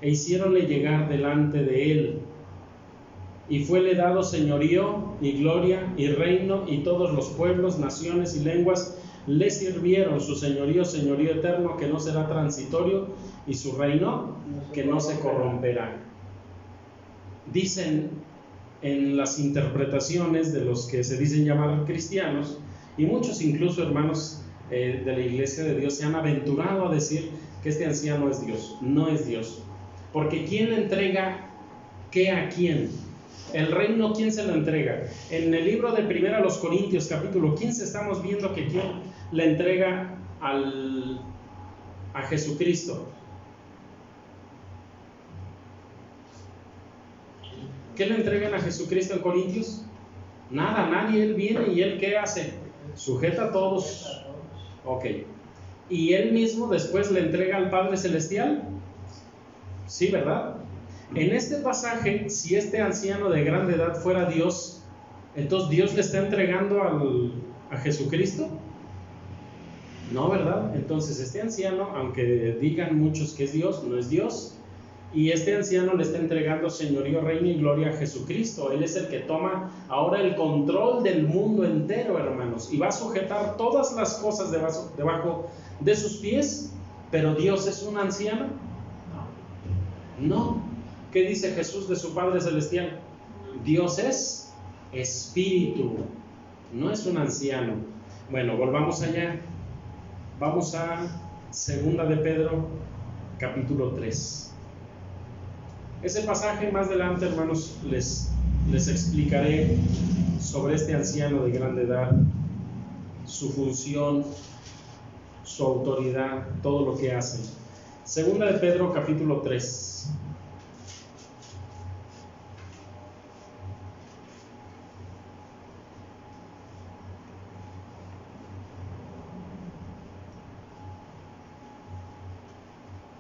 e hiciéronle llegar delante de él, y fuele dado señorío y gloria y reino, y todos los pueblos, naciones y lenguas le sirvieron. Su señorío eterno, que no será transitorio, y su reino que no se corromperá. Dicen en las interpretaciones de los que se dicen llamar cristianos, y muchos incluso hermanos de la Iglesia de Dios se han aventurado a decir que este anciano es Dios. No es Dios, porque ¿quién le entrega qué a quién? El reino, ¿quién se lo entrega? En el libro de 1 Corintios capítulo 15 estamos viendo que quién le entrega a Jesucristo. ¿Qué le entregan a Jesucristo en Corintios? Nada, nadie. Él viene y él ¿qué hace? Sujeta a todos. Ok. ¿Y él mismo después le entrega al Padre Celestial? Sí, ¿verdad? En este pasaje, si este anciano de grande edad fuera Dios, entonces Dios le está entregando a Jesucristo. No, ¿verdad? Entonces este anciano, aunque digan muchos que es Dios, no es Dios. Y este anciano le está entregando señorío, reino y gloria a Jesucristo. Él es el que toma ahora el control del mundo entero, hermanos, y va a sujetar todas las cosas debajo de sus pies. ¿Pero Dios es un anciano? No. ¿Qué dice Jesús de su Padre Celestial? Dios es espíritu, no es un anciano. Bueno, volvamos allá. Vamos a 2 de Pedro, capítulo 3. Ese pasaje más adelante, hermanos, les explicaré sobre este anciano de grande edad, su función, su autoridad, todo lo que hace. 2 de Pedro, capítulo 3.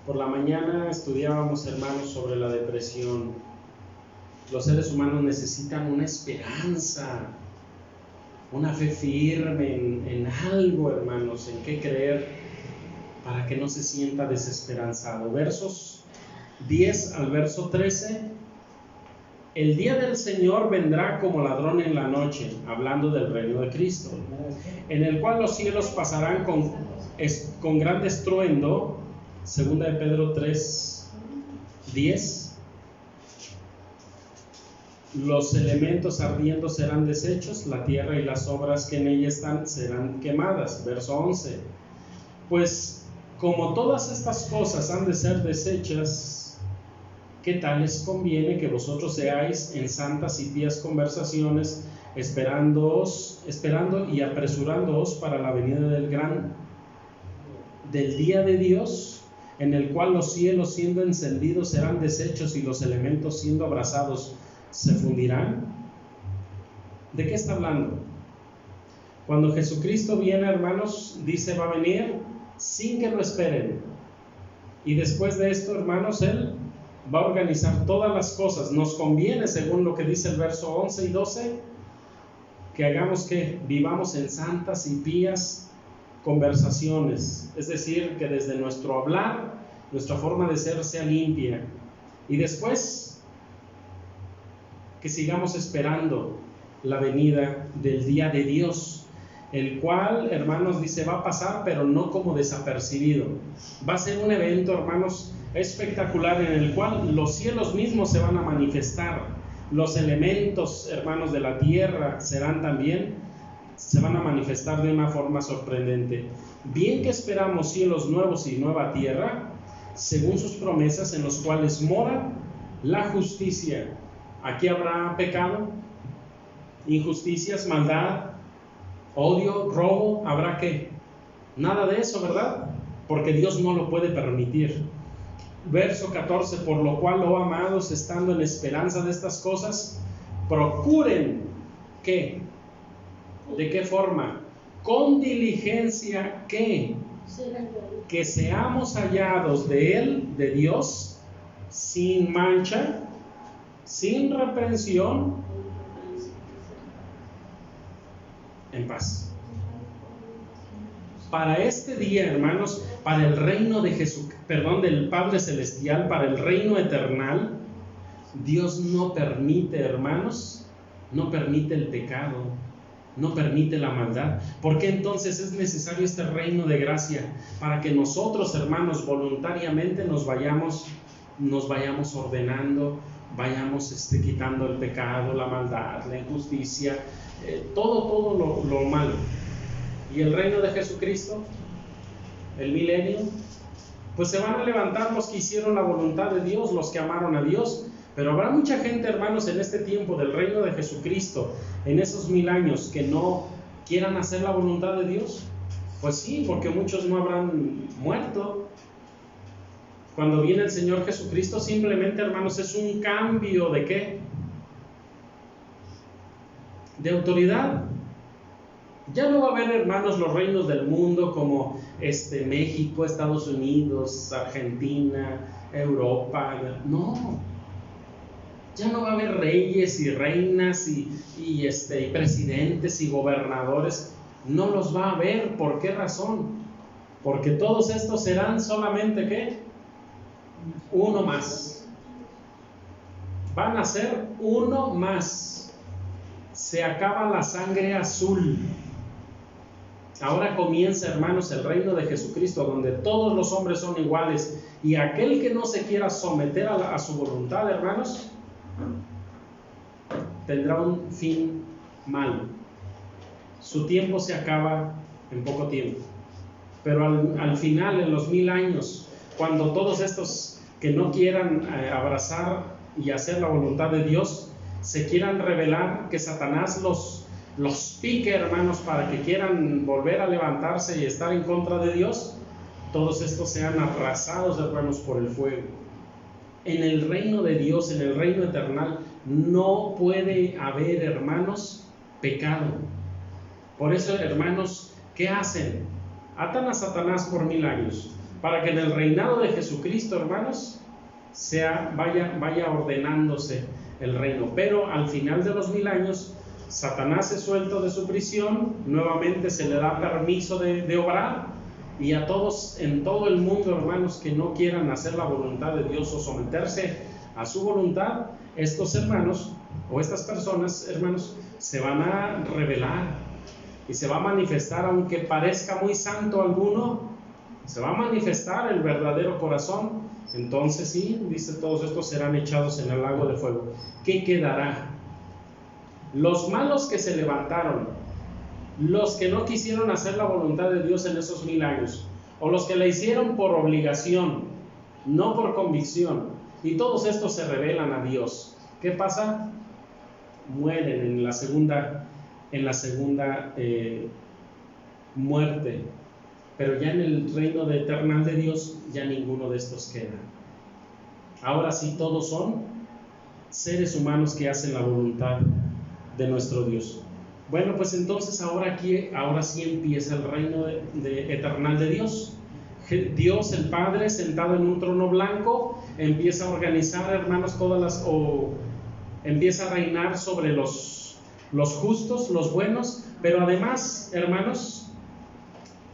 Por la mañana estudiábamos, hermanos, sobre la depresión. Los seres humanos necesitan una esperanza, una fe firme en algo, hermanos, en qué creer, para que no se sienta desesperanzado. Versos 10 al verso 13. El día del Señor vendrá como ladrón en la noche, hablando del reino de Cristo, en el cual los cielos pasarán con gran estruendo. 2 de Pedro 3, 10. Los elementos ardiendo serán deshechos, la tierra y las obras que en ella están serán quemadas. Verso 11. Pues como todas estas cosas han de ser deshechas, ¿qué tal les conviene que vosotros seáis en santas y pías conversaciones, esperando y apresurándoos para la venida del día de Dios, en el cual los cielos siendo encendidos serán deshechos y los elementos siendo abrasados se fundirán? ¿De qué está hablando? Cuando Jesucristo viene, hermanos, dice va a venir sin que lo esperen. Y después de esto, hermanos, Él va a organizar todas las cosas. Nos conviene, según lo que dice el verso 11 y 12, que hagamos que vivamos en santas y pías conversaciones, es decir, que desde nuestro hablar, nuestra forma de ser sea limpia, y después que sigamos esperando la venida del día de Dios, el cual, hermanos, dice va a pasar, pero no como desapercibido. Va a ser un evento, hermanos, espectacular, en el cual los cielos mismos se van a manifestar, los elementos, hermanos, de la tierra se van a manifestar de una forma sorprendente. Bien que esperamos cielos nuevos y nueva tierra, según sus promesas, en los cuales mora la justicia. Aquí habrá pecado, injusticias, maldad, odio, robo. ¿Habrá qué? Nada de eso, ¿verdad? Porque Dios no lo puede permitir. Verso 14. Por lo cual, oh amados, estando en esperanza de estas cosas, procuren ¿qué? ¿De qué forma? Con diligencia que seamos hallados de Él, de Dios, sin mancha, sin reprensión, en paz. para este día, hermanos, para el reino de del Padre Celestial, para el reino eternal, Dios no permite, hermanos, no permite el pecado, no permite la maldad. ¿Por qué entonces es necesario este reino de gracia? Para que nosotros, hermanos, voluntariamente nos vayamos ordenando, vayamos quitando el pecado, la maldad, la injusticia, todo lo malo. Y el reino de Jesucristo, el milenio, pues se van a levantar los que hicieron la voluntad de Dios, los que amaron a Dios. Pero habrá mucha gente, hermanos, en este tiempo del reino de Jesucristo, en esos 1000 años, que no quieran hacer la voluntad de Dios. Pues sí, porque muchos no habrán muerto. Cuando viene el Señor Jesucristo, simplemente, hermanos, es un cambio ¿de qué? De autoridad. Ya no va a haber, hermanos, los reinos del mundo como México, Estados Unidos, Argentina, Europa. No. Ya no va a haber reyes y reinas y presidentes y gobernadores. No los va a haber. ¿Por qué razón? Porque todos estos serán solamente ¿qué? Uno más. Van a ser uno más. Se acaba la sangre azul. Ahora comienza, hermanos, el reino de Jesucristo, donde todos los hombres son iguales, y aquel que no se quiera someter a su voluntad, hermanos, tendrá un fin malo. Su tiempo se acaba en poco tiempo. Pero al final, en los 1000 años, cuando todos estos que no quieran abrazar y hacer la voluntad de Dios, se quieran rebelar, que Satanás los pique, hermanos, para que quieran volver a levantarse y estar en contra de Dios, todos estos sean arrasados, hermanos, por el fuego. En el reino de Dios, en el reino eternal, no puede haber, hermanos, pecado. Por eso, hermanos, ¿qué hacen? Atan a Satanás por 1000 años, para que en el reinado de Jesucristo, hermanos, vaya ordenándose el reino. Pero al final de los 1000 años, Satanás es suelto de su prisión, nuevamente se le da permiso de obrar, y a todos en todo el mundo, hermanos, que no quieran hacer la voluntad de Dios o someterse a su voluntad, estos hermanos o estas personas, hermanos, se van a rebelar y se va a manifestar, aunque parezca muy santo alguno, se va a manifestar el verdadero corazón. Entonces sí, dice, todos estos serán echados en el lago de fuego. ¿Qué quedará? Los malos que se levantaron, los que no quisieron hacer la voluntad de Dios en esos 1000 años, o los que la hicieron por obligación, no por convicción, y todos estos se rebelan a Dios. ¿Qué pasa? Mueren en la segunda muerte. Pero ya en el reino eternal de Dios, ya ninguno de estos queda. Ahora sí, todos son seres humanos que hacen la voluntad de nuestro Dios. Bueno, pues entonces ahora sí empieza el reino eternal de Dios. Dios el Padre, sentado en un trono blanco, empieza a organizar, hermanos, empieza a reinar sobre los justos, los buenos, pero además, hermanos,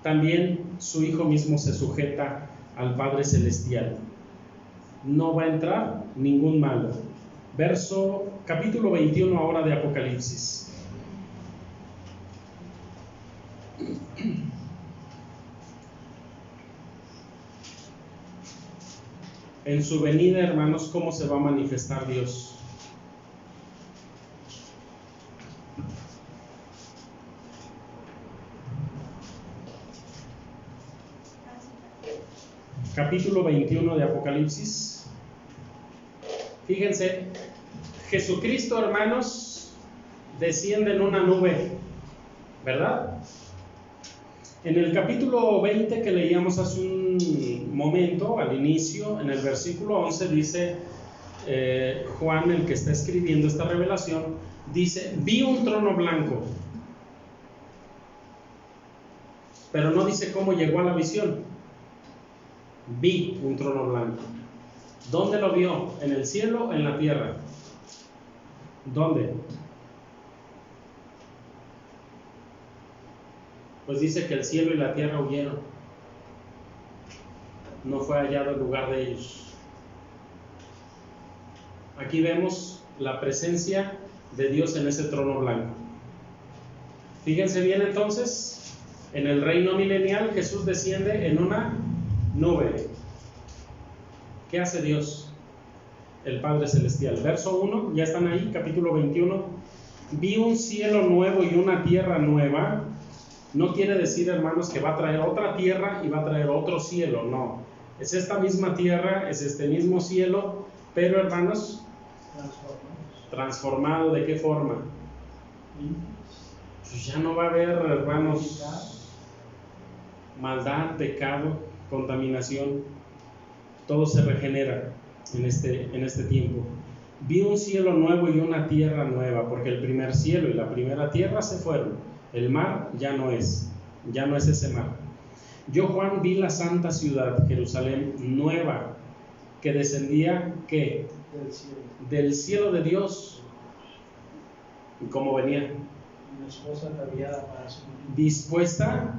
también su Hijo mismo se sujeta al Padre Celestial. No va a entrar ningún malo. Capítulo 21 ahora de Apocalipsis. En su venida, hermanos, ¿cómo se va a manifestar Dios? Capítulo 21 de Apocalipsis. Fíjense, Jesucristo, hermanos, desciende en una nube, ¿verdad? En el capítulo 20 que leíamos hace un momento, al inicio, en el versículo 11, dice Juan, el que está escribiendo esta revelación, dice, vi un trono blanco, pero no dice cómo llegó a la visión. Vi un trono blanco. ¿Dónde lo vio? ¿En el cielo o en la tierra? ¿Dónde? Pues dice que el cielo y la tierra huyeron. No fue hallado el lugar de ellos. Aquí vemos la presencia de Dios en ese trono blanco. Fíjense bien entonces, en el reino milenial Jesús desciende en una nube. ¿Qué hace Dios? El Padre Celestial. Verso 1, ya están ahí, capítulo 21. Vi un cielo nuevo y una tierra nueva. No quiere decir, hermanos, que va a traer otra tierra y va a traer otro cielo, no. Es esta misma tierra, es este mismo cielo, pero, hermanos, transformado. ¿De qué forma? Pues ya no va a haber, hermanos, maldad, pecado, contaminación. Todo se regenera en este tiempo. Vi un cielo nuevo y una tierra nueva, porque el primer cielo y la primera tierra se fueron. El mar ya no es ese mar. Yo, Juan, vi la santa ciudad, Jerusalén, nueva, que descendía, ¿qué? Del cielo de Dios. ¿Y cómo venía? Una esposa ataviada para su marido. Dispuesta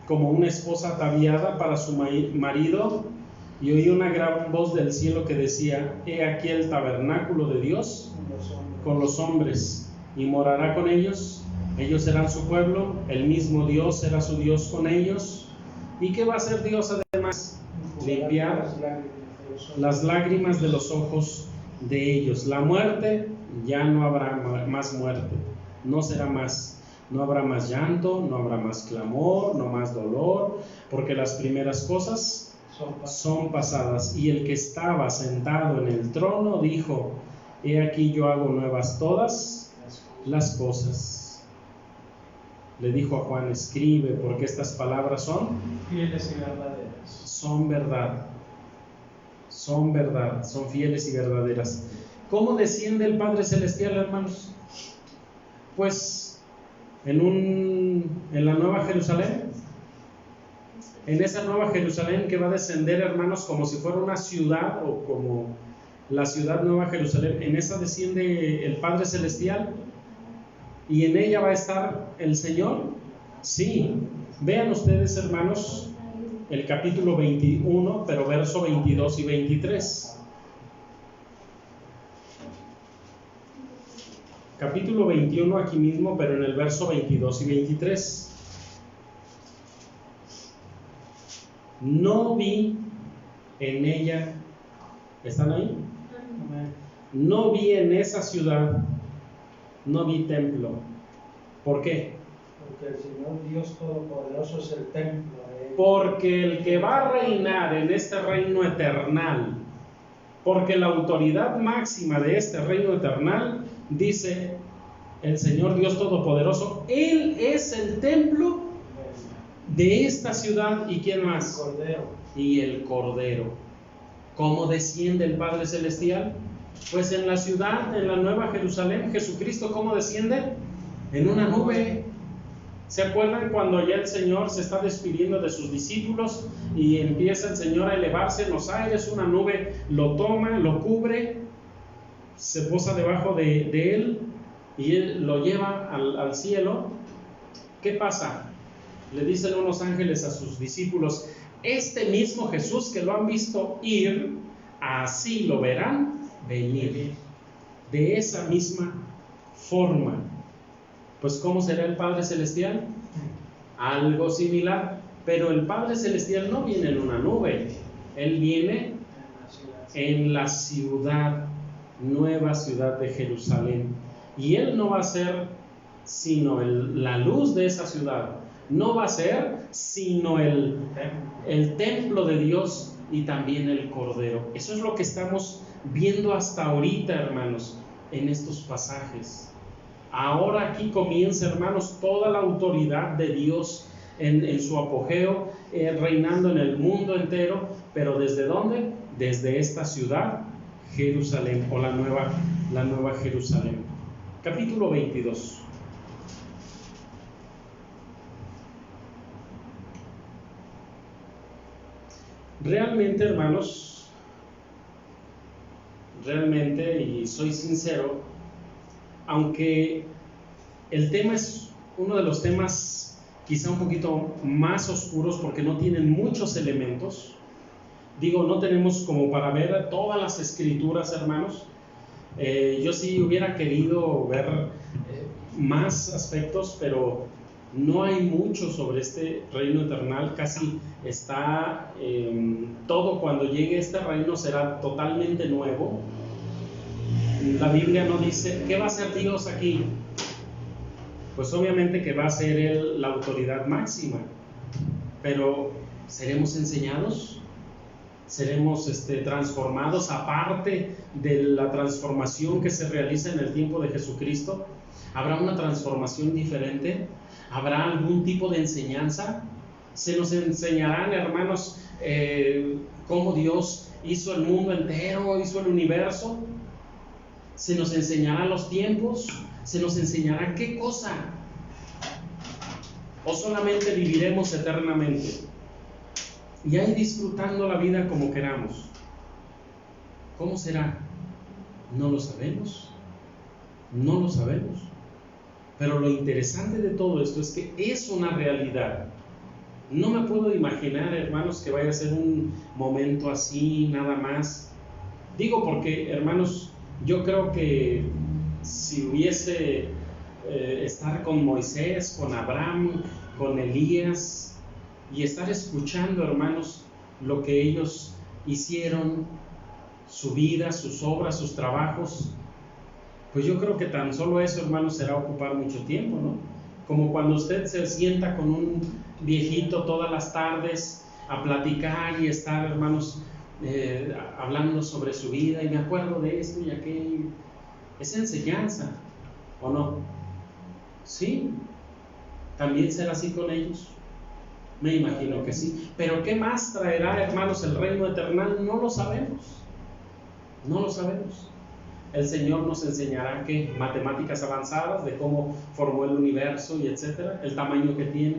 como una esposa ataviada para su marido. Y oí una gran voz del cielo que decía: he aquí el tabernáculo de Dios con los hombres, y morará con ellos. Ellos serán su pueblo, el mismo Dios será su Dios con ellos. ¿Y qué va a hacer Dios además? Limpiar las lágrimas de los ojos de ellos. La muerte, ya no habrá más muerte, no será más. No habrá más llanto, no habrá más clamor, no más dolor, porque las primeras cosas son pasadas. Y el que estaba sentado en el trono dijo: he aquí yo hago nuevas todas las cosas. Le dijo a Juan: escribe, porque estas palabras son fieles y verdaderas. Son verdad, son fieles y verdaderas. ¿Cómo desciende el Padre Celestial, hermanos? Pues en la Nueva Jerusalén, en esa Nueva Jerusalén que va a descender, hermanos, como si fuera una ciudad, o como la ciudad Nueva Jerusalén. En esa desciende el Padre Celestial, y en ella va a estar el Señor. Sí, vean ustedes, hermanos, el capítulo 21, pero verso 22 y 23. Capítulo 21 aquí mismo, pero en el verso 22 y 23. No vi en ella, ¿están ahí? No vi en esa ciudad, no vi templo. ¿Por qué? Porque el Señor Dios Todopoderoso es el templo de Él. Porque el que va a reinar en este reino eternal, porque la autoridad máxima de este reino eternal, dice el Señor Dios Todopoderoso, Él es el templo de esta ciudad. ¿Y quién más? El Cordero. Y el Cordero. ¿Cómo desciende el Padre Celestial? Pues en la ciudad, en la Nueva Jerusalén, Jesucristo, ¿cómo desciende? En una nube. ¿Se acuerdan cuando ya el Señor se está despidiendo de sus discípulos y empieza el Señor a elevarse en los aires? Una nube lo toma, lo cubre, se posa debajo de él y él lo lleva al cielo. ¿Qué pasa? Le dicen unos ángeles a sus discípulos: este mismo Jesús que lo han visto ir, así lo verán venir. De esa misma forma. Pues ¿cómo será el Padre Celestial? Algo similar, pero el Padre Celestial no viene en una nube, Él viene en la ciudad, nueva ciudad de Jerusalén. Y Él no va a ser sino la luz de esa ciudad, no va a ser sino el templo de Dios y también el Cordero. Eso es lo que estamos viendo hasta ahorita, hermanos, en estos pasajes. Ahora aquí comienza, hermanos, toda la autoridad de Dios en su apogeo, reinando en el mundo entero. Pero ¿desde dónde? Desde esta ciudad, Jerusalén, o la nueva Jerusalén. Capítulo 22. Realmente, hermanos, y soy sincero, aunque el tema es uno de los temas quizá un poquito más oscuros porque no tienen muchos elementos. Digo, no tenemos como para ver todas las escrituras, hermanos. Yo sí hubiera querido ver más aspectos, pero no hay mucho sobre este reino eternal. Casi está todo. Cuando llegue este reino será totalmente nuevo. La Biblia no dice ¿qué va a hacer Dios aquí? Pues obviamente que va a ser Él la autoridad máxima, pero ¿seremos enseñados? ¿Seremos transformados aparte de la transformación que se realiza en el tiempo de Jesucristo? ¿Habrá una transformación diferente? ¿Habrá algún tipo de enseñanza? ¿Se nos enseñarán, hermanos, cómo Dios hizo el mundo entero, hizo el universo? ¿Se nos enseñarán los tiempos? ¿Se nos enseñará qué cosa? ¿O solamente viviremos eternamente? Y ahí disfrutando la vida como queramos. ¿Cómo será? No lo sabemos. No lo sabemos. Pero lo interesante de todo esto es que es una realidad. No me puedo imaginar, hermanos, que vaya a ser un momento así, nada más. Digo porque, hermanos, yo creo que si hubiese estar con Moisés, con Abraham, con Elías, y estar escuchando, hermanos, lo que ellos hicieron, su vida, sus obras, sus trabajos, pues yo creo que tan solo eso, hermanos, será ocupar mucho tiempo, ¿no? Como cuando usted se sienta con un viejito todas las tardes a platicar y estar, hermanos, hablando sobre su vida, y me acuerdo de esto y aquello. Es enseñanza, ¿o no? Sí, también será así con ellos. Me imagino que sí. Pero ¿qué más traerá, hermanos, el reino eternal? No lo sabemos. No lo sabemos. El Señor nos enseñará que matemáticas avanzadas de cómo formó el universo y etcétera, el tamaño que tiene.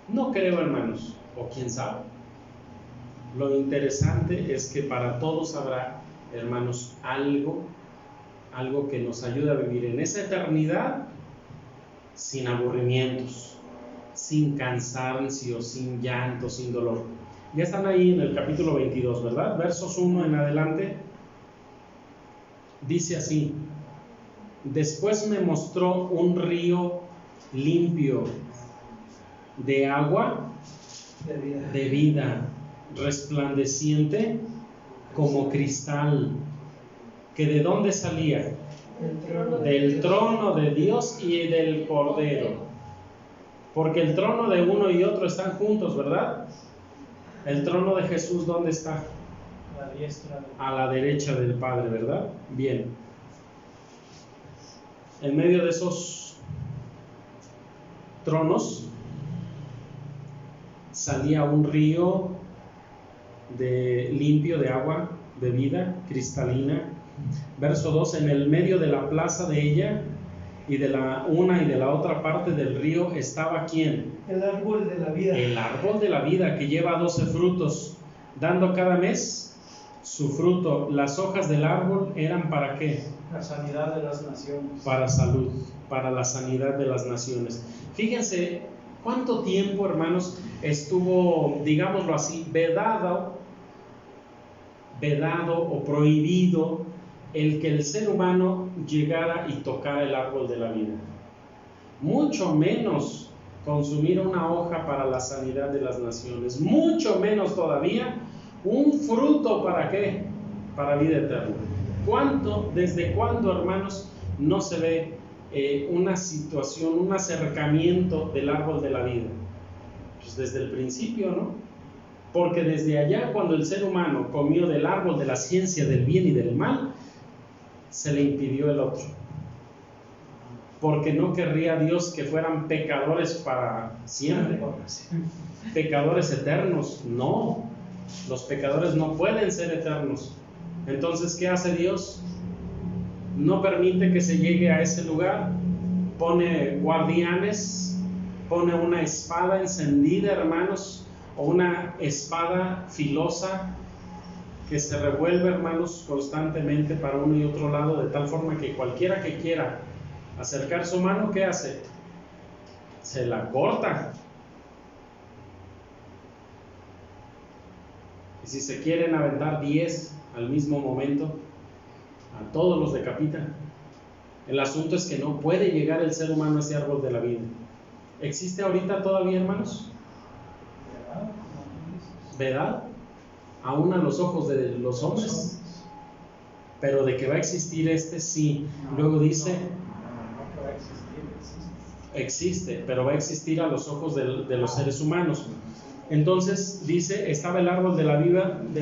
No creo, hermanos, o quién sabe. Lo interesante es que para todos habrá, hermanos, algo que nos ayude a vivir en esa eternidad sin aburrimientos, sin cansancio, sin llanto, sin dolor. Ya están ahí en el capítulo 22, ¿verdad? Versos 1 en adelante. Dice así: después me mostró un río limpio de agua de vida, resplandeciente como cristal, que ¿de dónde salía? Del trono de Dios y del Cordero. Porque el trono de uno y otro están juntos, ¿verdad? El trono de Jesús, ¿dónde está? A la derecha del Padre, ¿verdad? Bien. En medio de esos tronos salía un río limpio de agua, de vida, cristalina. Verso 2: en el medio de la plaza de ella y de la una y de la otra parte del río estaba ¿quién? El árbol de la vida. El árbol de la vida, que lleva 12 frutos, dando cada mes su fruto. Las hojas del árbol eran ¿para qué? La sanidad de las naciones. Para salud, para la sanidad de las naciones. Fíjense cuánto tiempo, hermanos, estuvo, digámoslo así, vedado o prohibido el que el ser humano llegara y tocara el árbol de la vida. Mucho menos consumir una hoja para la sanidad de las naciones, mucho menos todavía un fruto ¿para qué? Para vida eterna. ¿Desde cuándo, hermanos, no se ve una situación, un acercamiento del árbol de la vida? Pues desde el principio, ¿no? Porque desde allá, cuando el ser humano comió del árbol de la ciencia del bien y del mal, se le impidió el otro. Porque no querría Dios que fueran pecadores para siempre, pecadores eternos. No, los pecadores no pueden ser eternos. Entonces, ¿qué hace Dios? No permite que se llegue a ese lugar. Pone guardianes, pone una espada encendida, hermanos, o una espada filosa que se revuelve, hermanos, constantemente para uno y otro lado, de tal forma que cualquiera que quiera acercar su mano, ¿qué hace? se la corta. Y si se quieren aventar 10 al mismo momento, a todos los decapita. El asunto es que no puede llegar el ser humano a ese árbol de la vida. ¿Existe ahorita todavía, hermanos? ¿Verdad? Aún a los ojos de los hombres. Pero de que va a existir este, sí. Luego dice, existe, pero va a existir a los ojos de los seres humanos. Entonces dice, estaba el árbol de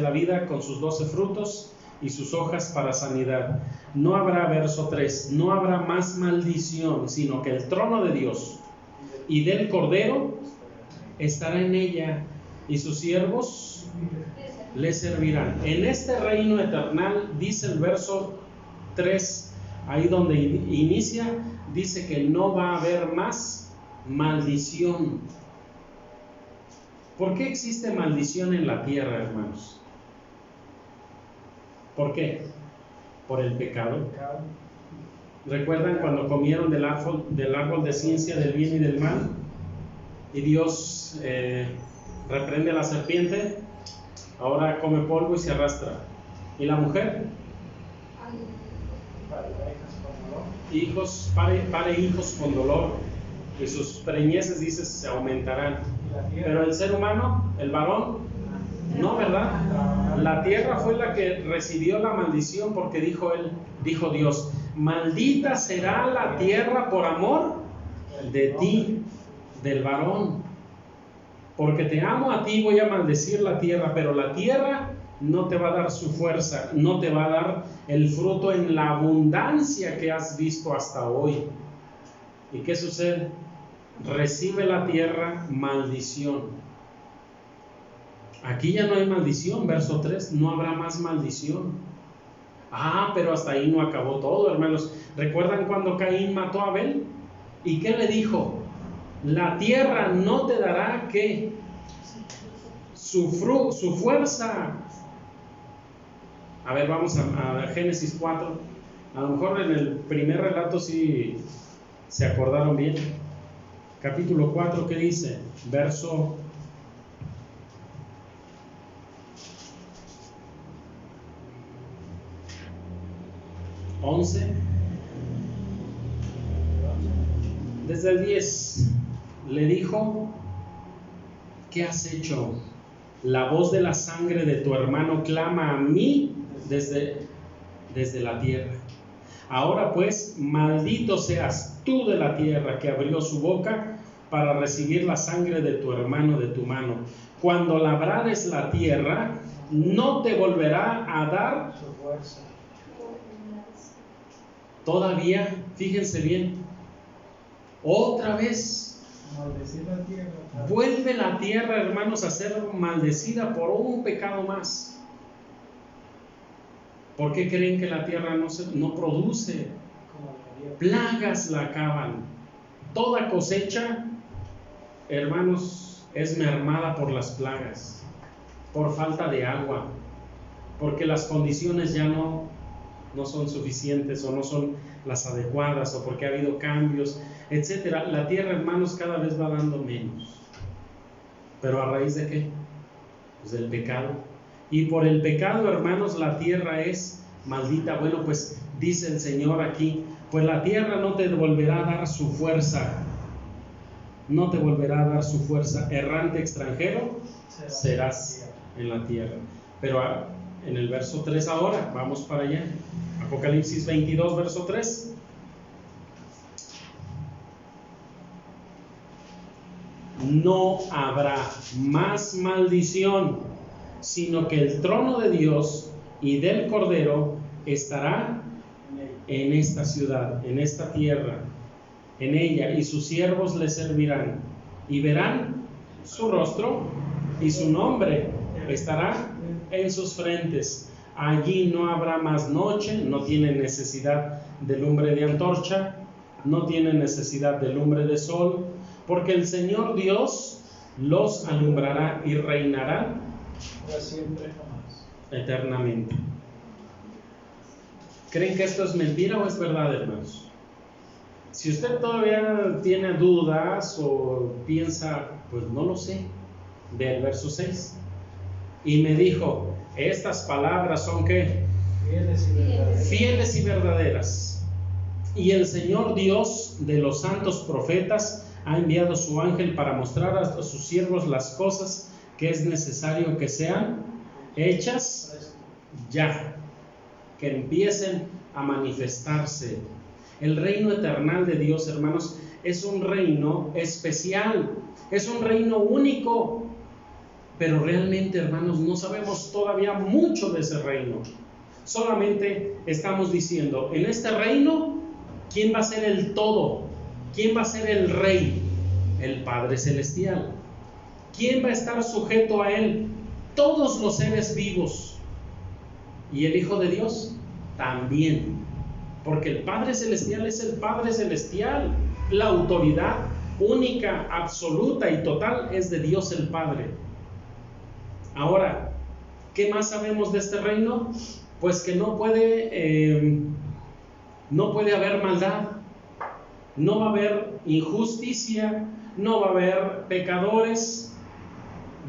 la vida con sus 12 frutos y sus hojas para sanidad. No habrá, verso 3, no habrá más maldición, sino que el trono de Dios y del Cordero estará en ella, y sus siervos le servirán. En este reino eternal, dice el verso 3, ahí donde inicia, dice que no va a haber más maldición. ¿Por qué existe maldición en la tierra, hermanos? ¿Por qué? Por el pecado. ¿Recuerdan cuando comieron del árbol de ciencia del bien y del mal? Y Dios reprende a la serpiente, ahora come polvo y se arrastra. ¿Y la mujer? Pare hijos con dolor, y sus preñeces, dice, se aumentarán. Pero el ser humano, el varón, no, ¿verdad? La tierra fue la que recibió la maldición, porque dijo Dios, maldita será la tierra por amor de ti, del varón. Porque te amo a ti, voy a maldecir la tierra, pero la tierra no te va a dar su fuerza, no te va a dar el fruto en la abundancia que has visto hasta hoy. ¿Y qué sucede? Recibe la tierra maldición. Aquí ya no hay maldición, verso 3, no habrá más maldición. Pero hasta ahí no acabó todo, hermanos. ¿Recuerdan cuando Caín mató a Abel? ¿Y qué le dijo? La tierra no te dará, ¿qué? Su fuerza. A ver, vamos a Génesis 4. A lo mejor en el primer relato sí se acordaron bien. Capítulo 4, ¿qué dice? Verso 11. Desde el 10 le dijo, ¿qué has hecho? La voz de la sangre de tu hermano clama a mí desde la tierra. Ahora pues, maldito seas tú de la tierra que abrió su boca para recibir la sangre de tu hermano de tu mano. Cuando labrares la tierra, no te volverá a dar su fuerza. Todavía, fíjense bien, otra vez vuelve la tierra, hermanos, a ser maldecida por un pecado más. ¿Por qué creen que la tierra no produce? Plagas la acaban. Toda cosecha, hermanos, es mermada por las plagas, por falta de agua, porque las condiciones ya no son suficientes o no son las adecuadas, o porque ha habido cambios, etcétera. La tierra, hermanos, cada vez va dando menos. ¿Pero a raíz de qué? Pues del pecado. Y por el pecado, hermanos, la tierra es maldita. Bueno, pues dice el Señor aquí, pues la tierra no te volverá a dar su fuerza. No te volverá a dar su fuerza. Errante extranjero serás en la tierra. Pero en el verso 3 ahora, vamos para allá. Apocalipsis 22, verso 3. No habrá más maldición, sino que el trono de Dios y del Cordero estará en esta ciudad, en esta tierra, en ella, y sus siervos le servirán, y verán su rostro, y su nombre estará en sus frentes. Allí no habrá más noche, no tienen necesidad de lumbre de antorcha, no tienen necesidad de lumbre de sol, porque el Señor Dios los alumbrará y reinará para siempre jamás, eternamente. ¿Creen que esto es mentira o es verdad, hermanos? Si usted todavía tiene dudas o piensa, pues no lo sé, ve el verso 6. Y me dijo, estas palabras son ¿qué? Fieles y verdaderas. Y el Señor Dios de los santos profetas ha enviado su ángel para mostrar a sus siervos las cosas que es necesario que sean hechas ya, que empiecen a manifestarse. El reino eternal de Dios, hermanos, es un reino especial, es un reino único, pero realmente, hermanos, no sabemos todavía mucho de ese reino. Solamente estamos diciendo, en este reino, ¿quién va a ser el todo? ¿Quién va a ser el rey? El Padre Celestial. ¿Quién va a estar sujeto a él? Todos los seres vivos. ¿Y el Hijo de Dios? También. Porque el Padre Celestial es el Padre Celestial. La autoridad única, absoluta y total es de Dios el Padre. Ahora, ¿qué más sabemos de este reino? Pues que no puede haber maldad, no va a haber injusticia, no va a haber pecadores,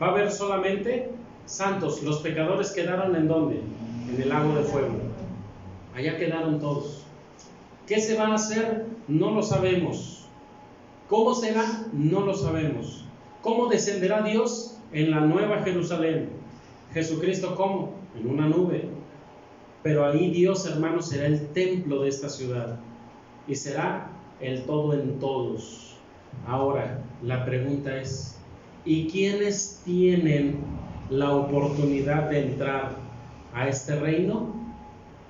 va a haber solamente santos. Los pecadores quedaron ¿en dónde? En el lago de fuego. Allá quedaron todos. ¿Qué se va a hacer? No lo sabemos. ¿Cómo será? No lo sabemos. ¿Cómo descenderá Dios? En la nueva Jerusalén. ¿Jesucristo cómo? En una nube. Pero ahí Dios, hermanos, será el templo de esta ciudad y será el todo en todos. Ahora, la pregunta es, ¿y quiénes tienen la oportunidad de entrar a este reino?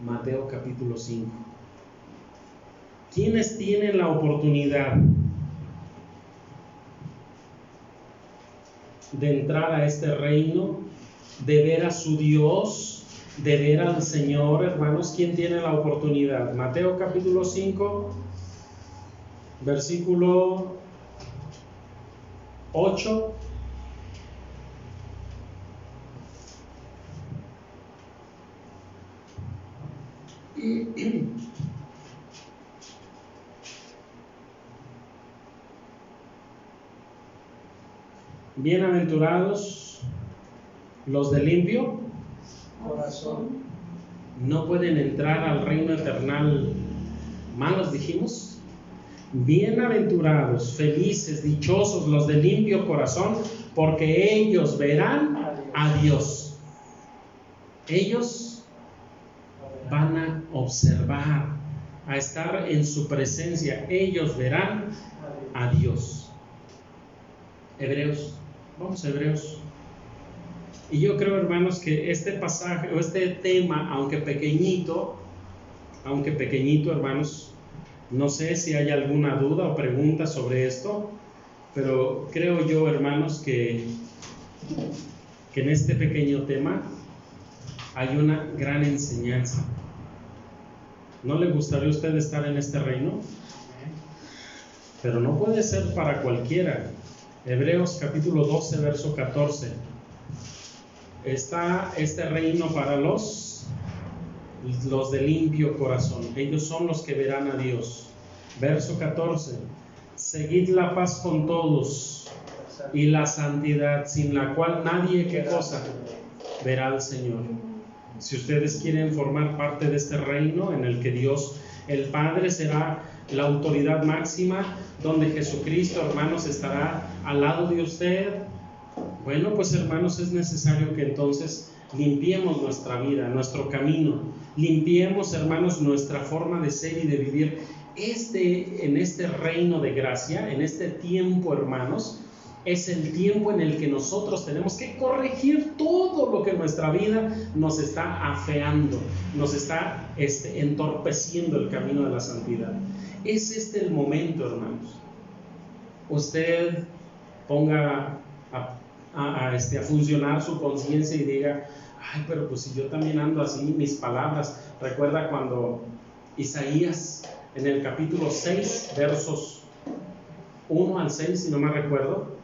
Mateo capítulo 5. ¿Quiénes tienen la oportunidad de entrar a este reino, de ver a su Dios, de ver al Señor, hermanos? ¿Quién tiene la oportunidad? Mateo capítulo 5, versículo 8. Bienaventurados los de limpio corazón. No pueden entrar al reino eternal malos, dijimos. Bienaventurados, felices, dichosos los de limpio corazón, porque ellos verán a Dios. Ellos van a observar, a estar en su presencia. Ellos verán a Dios. Hebreos, vamos a Hebreos. Y yo creo, hermanos, que este pasaje o este tema, aunque pequeñito, hermanos, no sé si hay alguna duda o pregunta sobre esto, pero creo yo, hermanos, que en este pequeño tema hay una gran enseñanza. ¿No le gustaría a usted estar en este reino? Pero no puede ser para cualquiera. Hebreos capítulo 12, verso 14. Está este reino para los de limpio corazón. Ellos son los que verán a Dios. Verso 14. Seguid la paz con todos y la santidad, sin la cual nadie, ¿qué cosa? Verá al Señor. Si ustedes quieren formar parte de este reino en el que Dios, el Padre, será la autoridad máxima, donde Jesucristo, hermanos, estará al lado de usted, bueno, pues, hermanos, es necesario que entonces limpiemos nuestra vida, nuestro camino, limpiemos, hermanos, nuestra forma de ser y de vivir en este reino de gracia, en este tiempo, hermanos. Es el tiempo en el que nosotros tenemos que corregir todo lo que en nuestra vida nos está afeando, nos está entorpeciendo el camino de la santidad. Es el momento, hermanos. Usted ponga a funcionar su conciencia y diga, ay, pero pues si yo también ando así, mis palabras. Recuerda cuando Isaías, en el capítulo 6, versos 1 al 6, si no me recuerdo,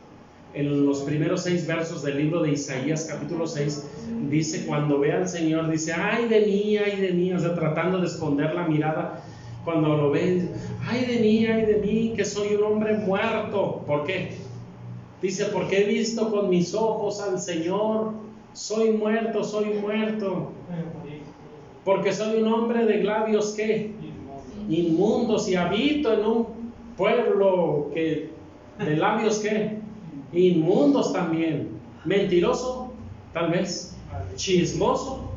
en los primeros 6 versos del libro de Isaías capítulo 6, dice, cuando ve al Señor, dice, ay de mí, o sea, tratando de esconder la mirada, cuando lo ven, ay de mí, que soy un hombre muerto. ¿Por qué? Dice, porque he visto con mis ojos al Señor, soy muerto, porque soy un hombre de labios, ¿qué? Inmundos, y habito en un pueblo que de labios, ¿qué? Inmundos también. Mentiroso, tal vez. Chismoso,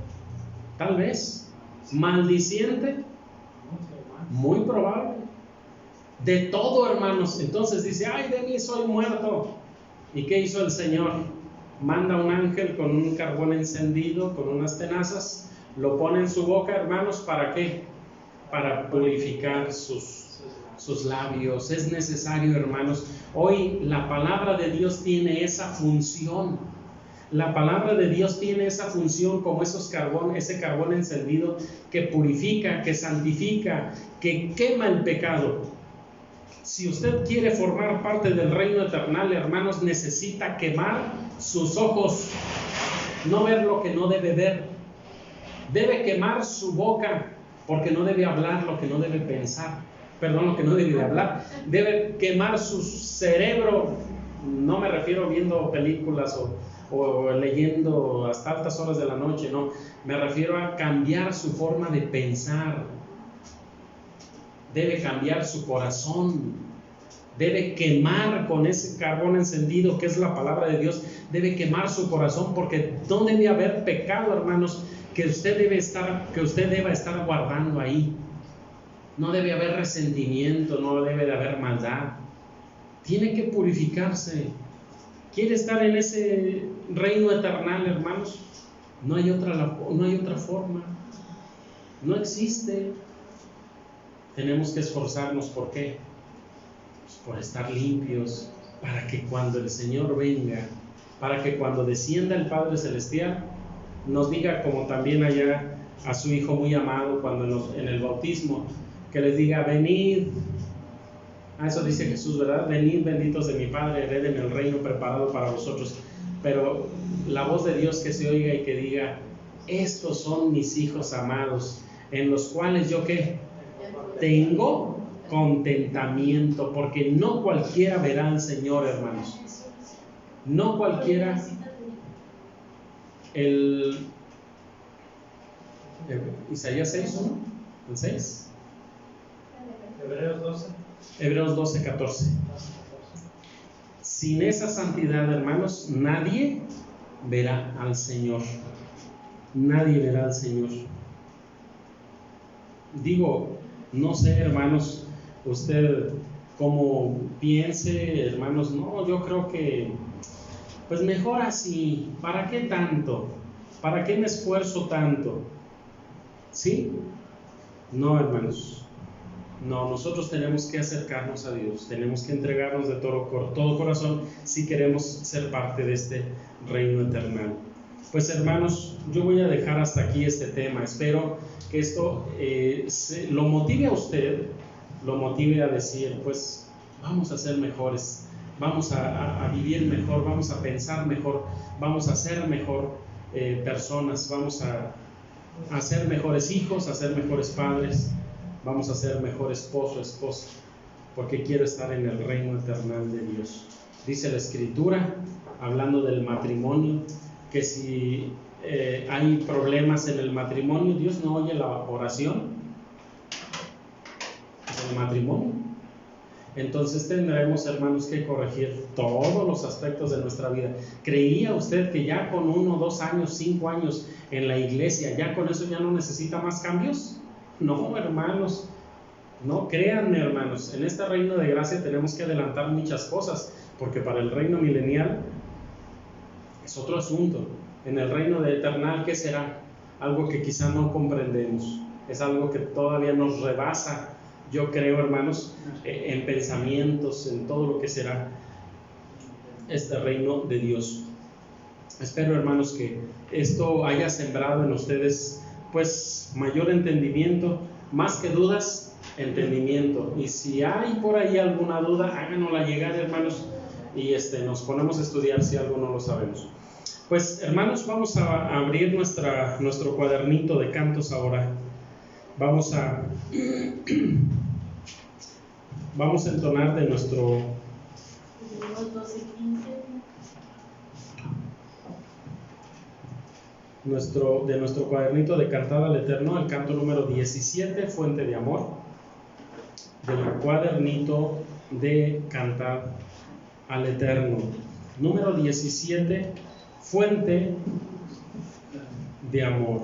tal vez. Maldiciente, muy probable. De todo, hermanos. Entonces dice, ay de mí, soy muerto. ¿Y qué hizo el Señor? Manda un ángel con un carbón encendido, con unas tenazas, lo pone en su boca, hermanos, ¿para qué? Para purificar sus labios. Es necesario, hermanos. Hoy la palabra de Dios tiene esa función. La palabra de Dios tiene esa función como ese carbón encendido que purifica, que santifica, que quema el pecado. Si usted quiere formar parte del reino eternal, hermanos, necesita quemar sus ojos, no ver lo que no debe ver. Debe quemar su boca, porque no debe hablar lo que no debe pensar. Perdón, lo que no debe hablar. Debe quemar su cerebro. No me refiero viendo películas o leyendo hasta altas horas de la noche, no. Me refiero a cambiar su forma de pensar. Debe cambiar su corazón, debe quemar con ese carbón encendido que es la palabra de Dios, debe quemar su corazón, porque no debe haber pecado, hermanos, que usted deba estar guardando ahí. No debe haber resentimiento, no debe de haber maldad. Tiene que purificarse. ¿Quiere estar en ese reino eternal, hermanos? No hay otra forma. No existe. Tenemos que esforzarnos, ¿por qué? Pues por estar limpios, para que cuando el Señor venga, para que cuando descienda el Padre Celestial, nos diga, como también allá a su Hijo muy amado, cuando en el bautismo, que les diga, venid. Eso dice Jesús, ¿verdad? Venid, benditos de mi Padre, hereden el reino preparado para vosotros. Pero la voz de Dios que se oiga y que diga, estos son mis hijos amados, en los cuales yo, ¿qué? Tengo contentamiento, porque no cualquiera verá al Señor, hermanos. No cualquiera. Isaías 6, ¿no? ¿El 6? Hebreos 12, 14. Sin esa santidad, hermanos, nadie verá al Señor. Nadie verá al Señor. Digo, no sé, hermanos, usted como piense, hermanos, no, yo creo que pues mejor así. ¿Para qué tanto? ¿Para qué me esfuerzo tanto? ¿Sí? No, hermanos. No, nosotros tenemos que acercarnos a Dios, tenemos que entregarnos de todo corazón si queremos ser parte de este reino eterno. Pues, hermanos, yo voy a dejar hasta aquí este tema. Espero que esto lo motive a usted, lo motive a decir, pues vamos a ser mejores, vamos a vivir mejor, vamos a pensar mejor, vamos a ser mejor personas, vamos a ser mejores hijos, a ser mejores padres, vamos a ser mejor esposo, esposa, porque quiero estar en el reino eterno de Dios. Dice la Escritura, hablando del matrimonio, que si hay problemas en el matrimonio, Dios no oye la oración del matrimonio. Entonces tendremos, hermanos, que corregir todos los aspectos de nuestra vida. ¿Creía usted que ya con 1, 2 años, 5 años en la iglesia, ya con eso ya no necesita más cambios? No, hermanos, no, créanme, hermanos, en este reino de gracia tenemos que adelantar muchas cosas, porque para el reino milenial es otro asunto. En el reino de eternal, ¿qué será? Algo que quizá no comprendemos, es algo que todavía nos rebasa, yo creo, hermanos, en pensamientos, en todo lo que será este reino de Dios. Espero, hermanos, que esto haya sembrado en ustedes pues mayor entendimiento, más que dudas, entendimiento. Y si hay por ahí alguna duda, háganosla llegar, hermanos, y nos ponemos a estudiar si algo no lo sabemos. Pues, hermanos, vamos a abrir nuestro cuadernito de cantos ahora. Vamos a entonar de nuestro cuadernito de Cantada al Eterno, el canto número 17, Fuente de Amor, del cuadernito de Cantar al Eterno. Número 17, Fuente de Amor.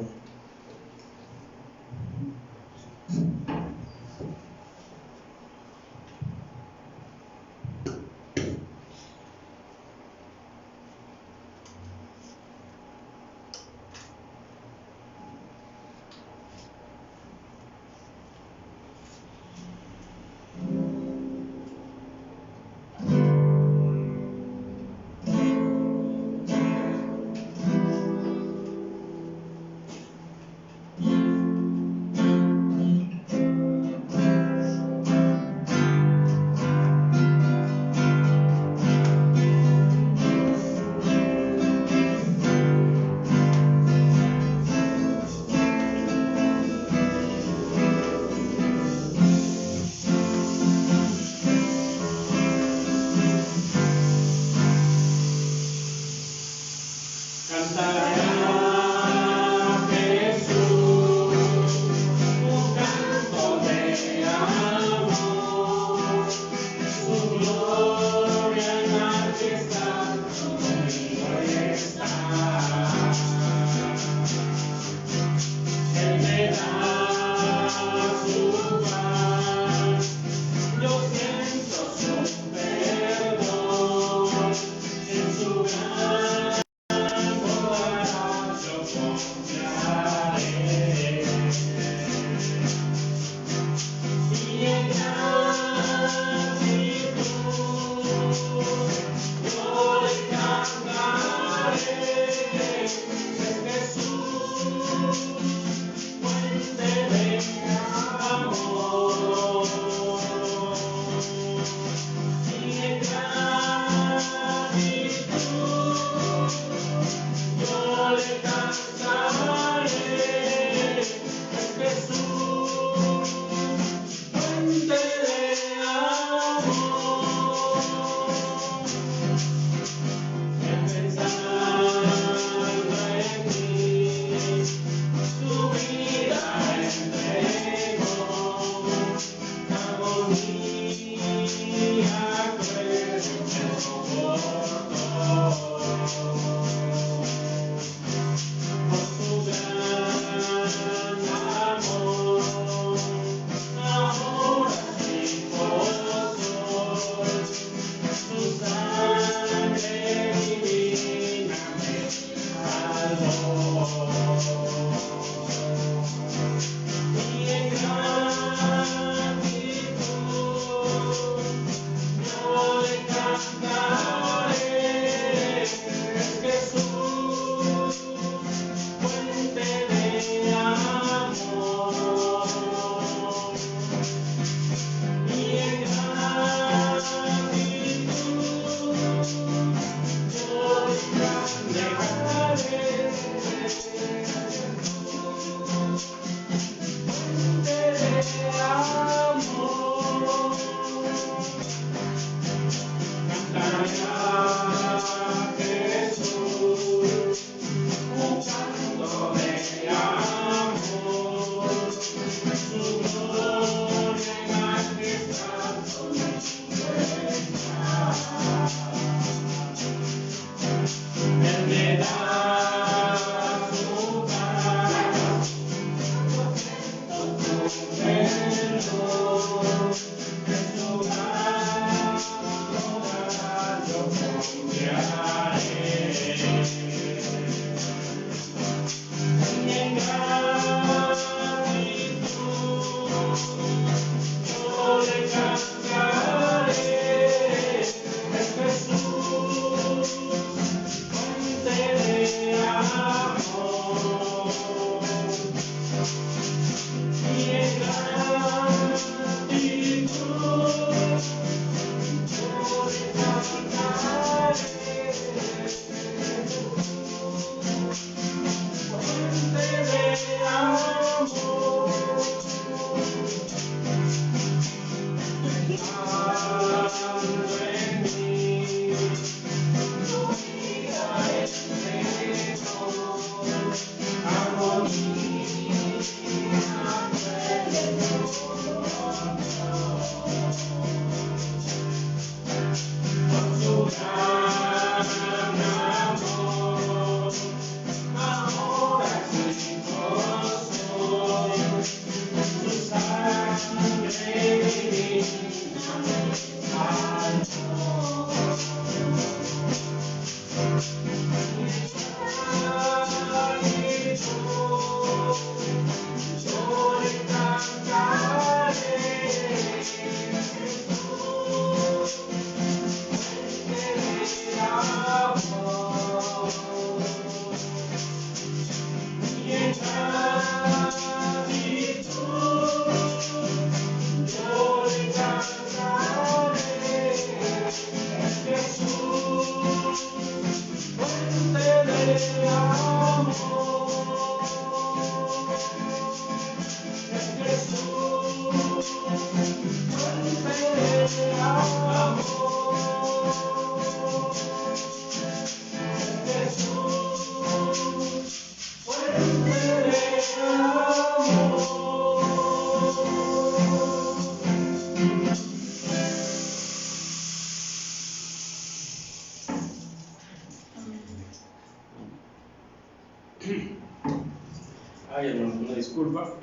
Ay, hermano, una disculpa.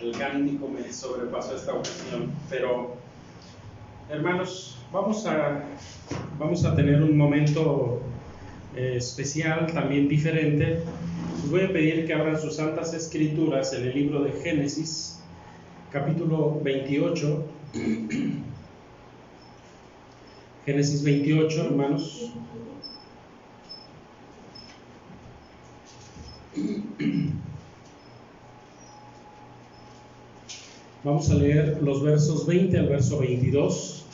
El cántico me sobrepasó esta ocasión, pero hermanos, vamos a tener un momento especial, también diferente. Les voy a pedir que abran sus santas escrituras en el libro de Génesis, capítulo 28. Génesis 28, hermanos. Vamos a leer los versos 20 al verso 22.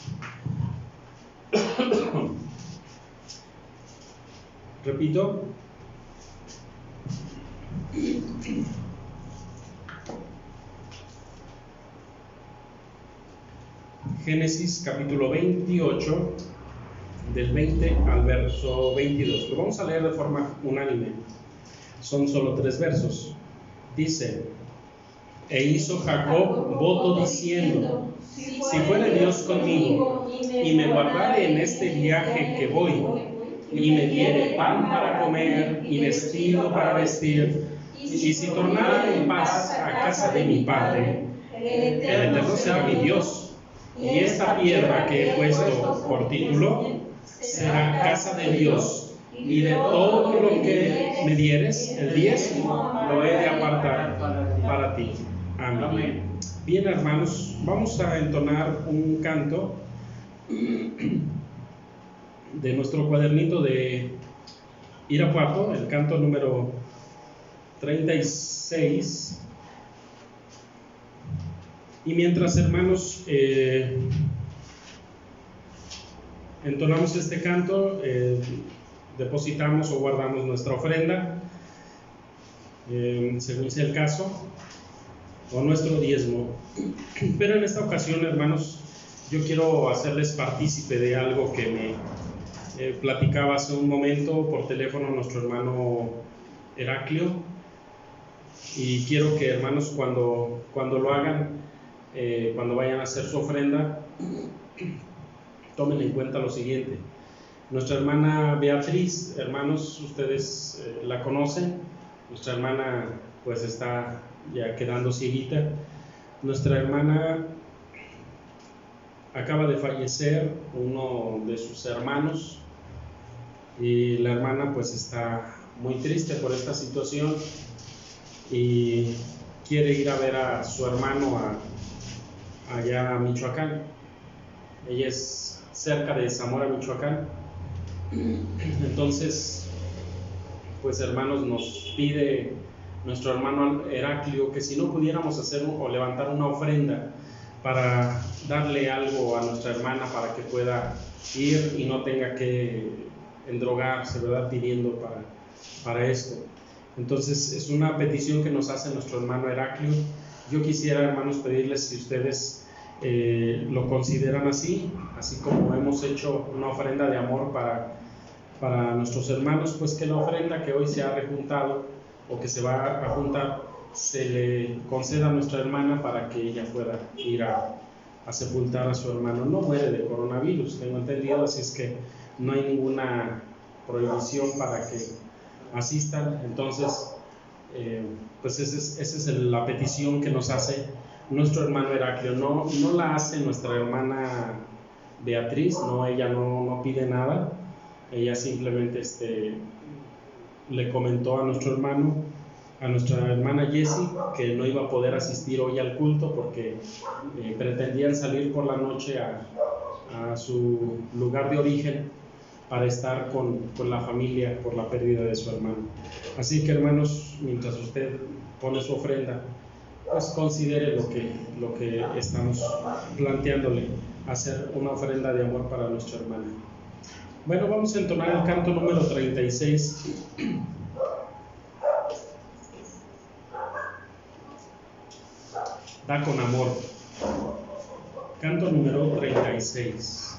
Repito. Génesis capítulo 28, del 20 al verso 22. Lo vamos a leer de forma unánime. Son solo 3 versos. Dice: E hizo Jacob voto diciendo: si fuere Dios conmigo y me guardare en este viaje que voy, y me diere pan para comer y vestido para vestir, y si tornare en paz a casa de mi padre, el Eterno será mi Dios, y esta piedra que he puesto por título será casa de Dios, y de todo lo que me dieres, el 10 lo he de apartar para ti. Amén. Bien, hermanos, vamos a entonar un canto de nuestro cuadernito de Irapuato, el canto número 36. Y mientras, hermanos, entonamos este canto, depositamos o guardamos nuestra ofrenda, según sea el caso, o nuestro diezmo. Pero en esta ocasión, hermanos, yo quiero hacerles partícipe de algo que me platicaba hace un momento por teléfono nuestro hermano Heraclio, y quiero que, hermanos, cuando lo hagan, cuando vayan a hacer su ofrenda, tomen en cuenta lo siguiente. Nuestra hermana Beatriz, hermanos, ustedes la conocen. Nuestra hermana pues está ya quedando cieguita. Nuestra hermana acaba de fallecer uno de sus hermanos, y la hermana pues está muy triste por esta situación y quiere ir a ver a su hermano allá a Michoacán. Ella es cerca de Zamora, Michoacán. Entonces, pues, hermanos, nos pide nuestro hermano Heraclio que si no pudiéramos hacer o levantar una ofrenda para darle algo a nuestra hermana para que pueda ir y no tenga que endrogarse, ¿verdad?, pidiendo para esto. Entonces, es una petición que nos hace nuestro hermano Heraclio. Yo quisiera, hermanos, pedirles si ustedes lo consideran así como hemos hecho una ofrenda de amor para nuestros hermanos, pues que la ofrenda que hoy se ha rejuntado o que se va a juntar se le conceda a nuestra hermana para que ella pueda ir a sepultar a su hermano. No muere de coronavirus, tengo entendido, así es que no hay ninguna prohibición para que asistan. Entonces, pues esa es la petición que nos hace nuestro hermano Heraclio. No la hace nuestra hermana Beatriz, no, ella no pide nada. Ella simplemente le comentó a nuestra hermana Jessie que no iba a poder asistir hoy al culto porque pretendían salir por la noche a su lugar de origen para estar con la familia por la pérdida de su hermano. Así que, hermanos, mientras usted pone su ofrenda, pues considere lo que estamos planteándole, hacer una ofrenda de amor para nuestra hermana. Bueno, vamos a entonar el canto número 36. Da con amor. Canto número 36.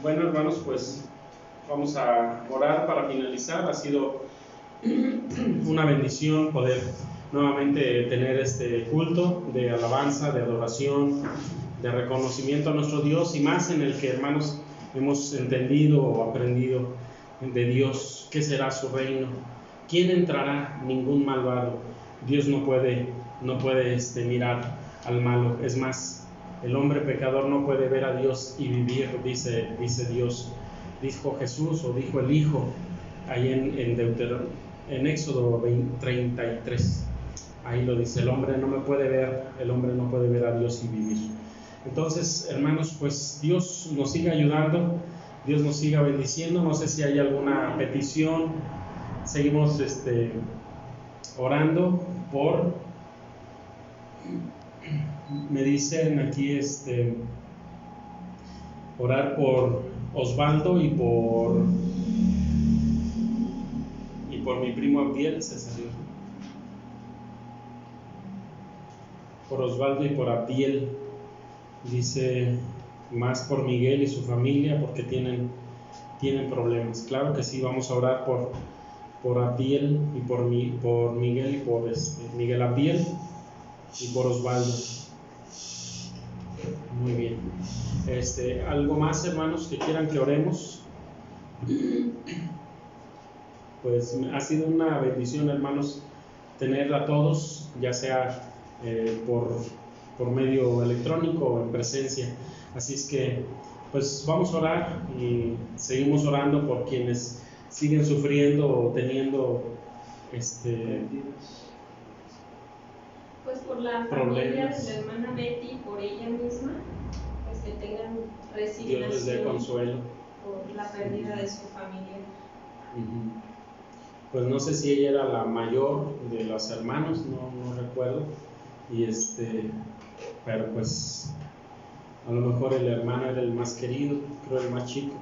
Bueno, hermanos, pues vamos a orar para finalizar. Ha sido una bendición poder nuevamente tener este culto de alabanza, de adoración, de reconocimiento a nuestro Dios, y más en el que, hermanos, hemos entendido o aprendido de Dios qué será su reino. ¿Quién entrará? Ningún malvado. Dios no puede mirar al malo. Es más, el hombre pecador no puede ver a Dios y vivir, dice Dios. Dijo Jesús, o dijo el Hijo, ahí en Éxodo 33. Ahí lo dice, el hombre no puede ver a Dios y vivir. Entonces, hermanos, pues Dios nos siga ayudando, Dios nos siga bendiciendo. No sé si hay alguna petición. Seguimos orando por, me dicen aquí, orar por Osvaldo y por mi primo Abdiel. Se salió. Por Osvaldo y por Abdiel. Dice, más por Miguel y su familia, porque tienen problemas. Claro que sí, vamos a orar por Abdiel y por Miguel y por Miguel Abdiel y por Osvaldo. Muy bien. ¿Algo más, hermanos, que quieran que oremos? Pues ha sido una bendición, hermanos, tener a todos, ya sea por medio electrónico o en presencia. Así es que pues vamos a orar y seguimos orando por quienes siguen sufriendo o teniendo pues por la familia de la hermana Betty, por ella misma, pues que tengan resignación. Dios les dé consuelo por la pérdida de su familia. Pues no sé si ella era la mayor de los hermanos, no recuerdo, y pero pues a lo mejor el hermano era el más querido, creo el más chico.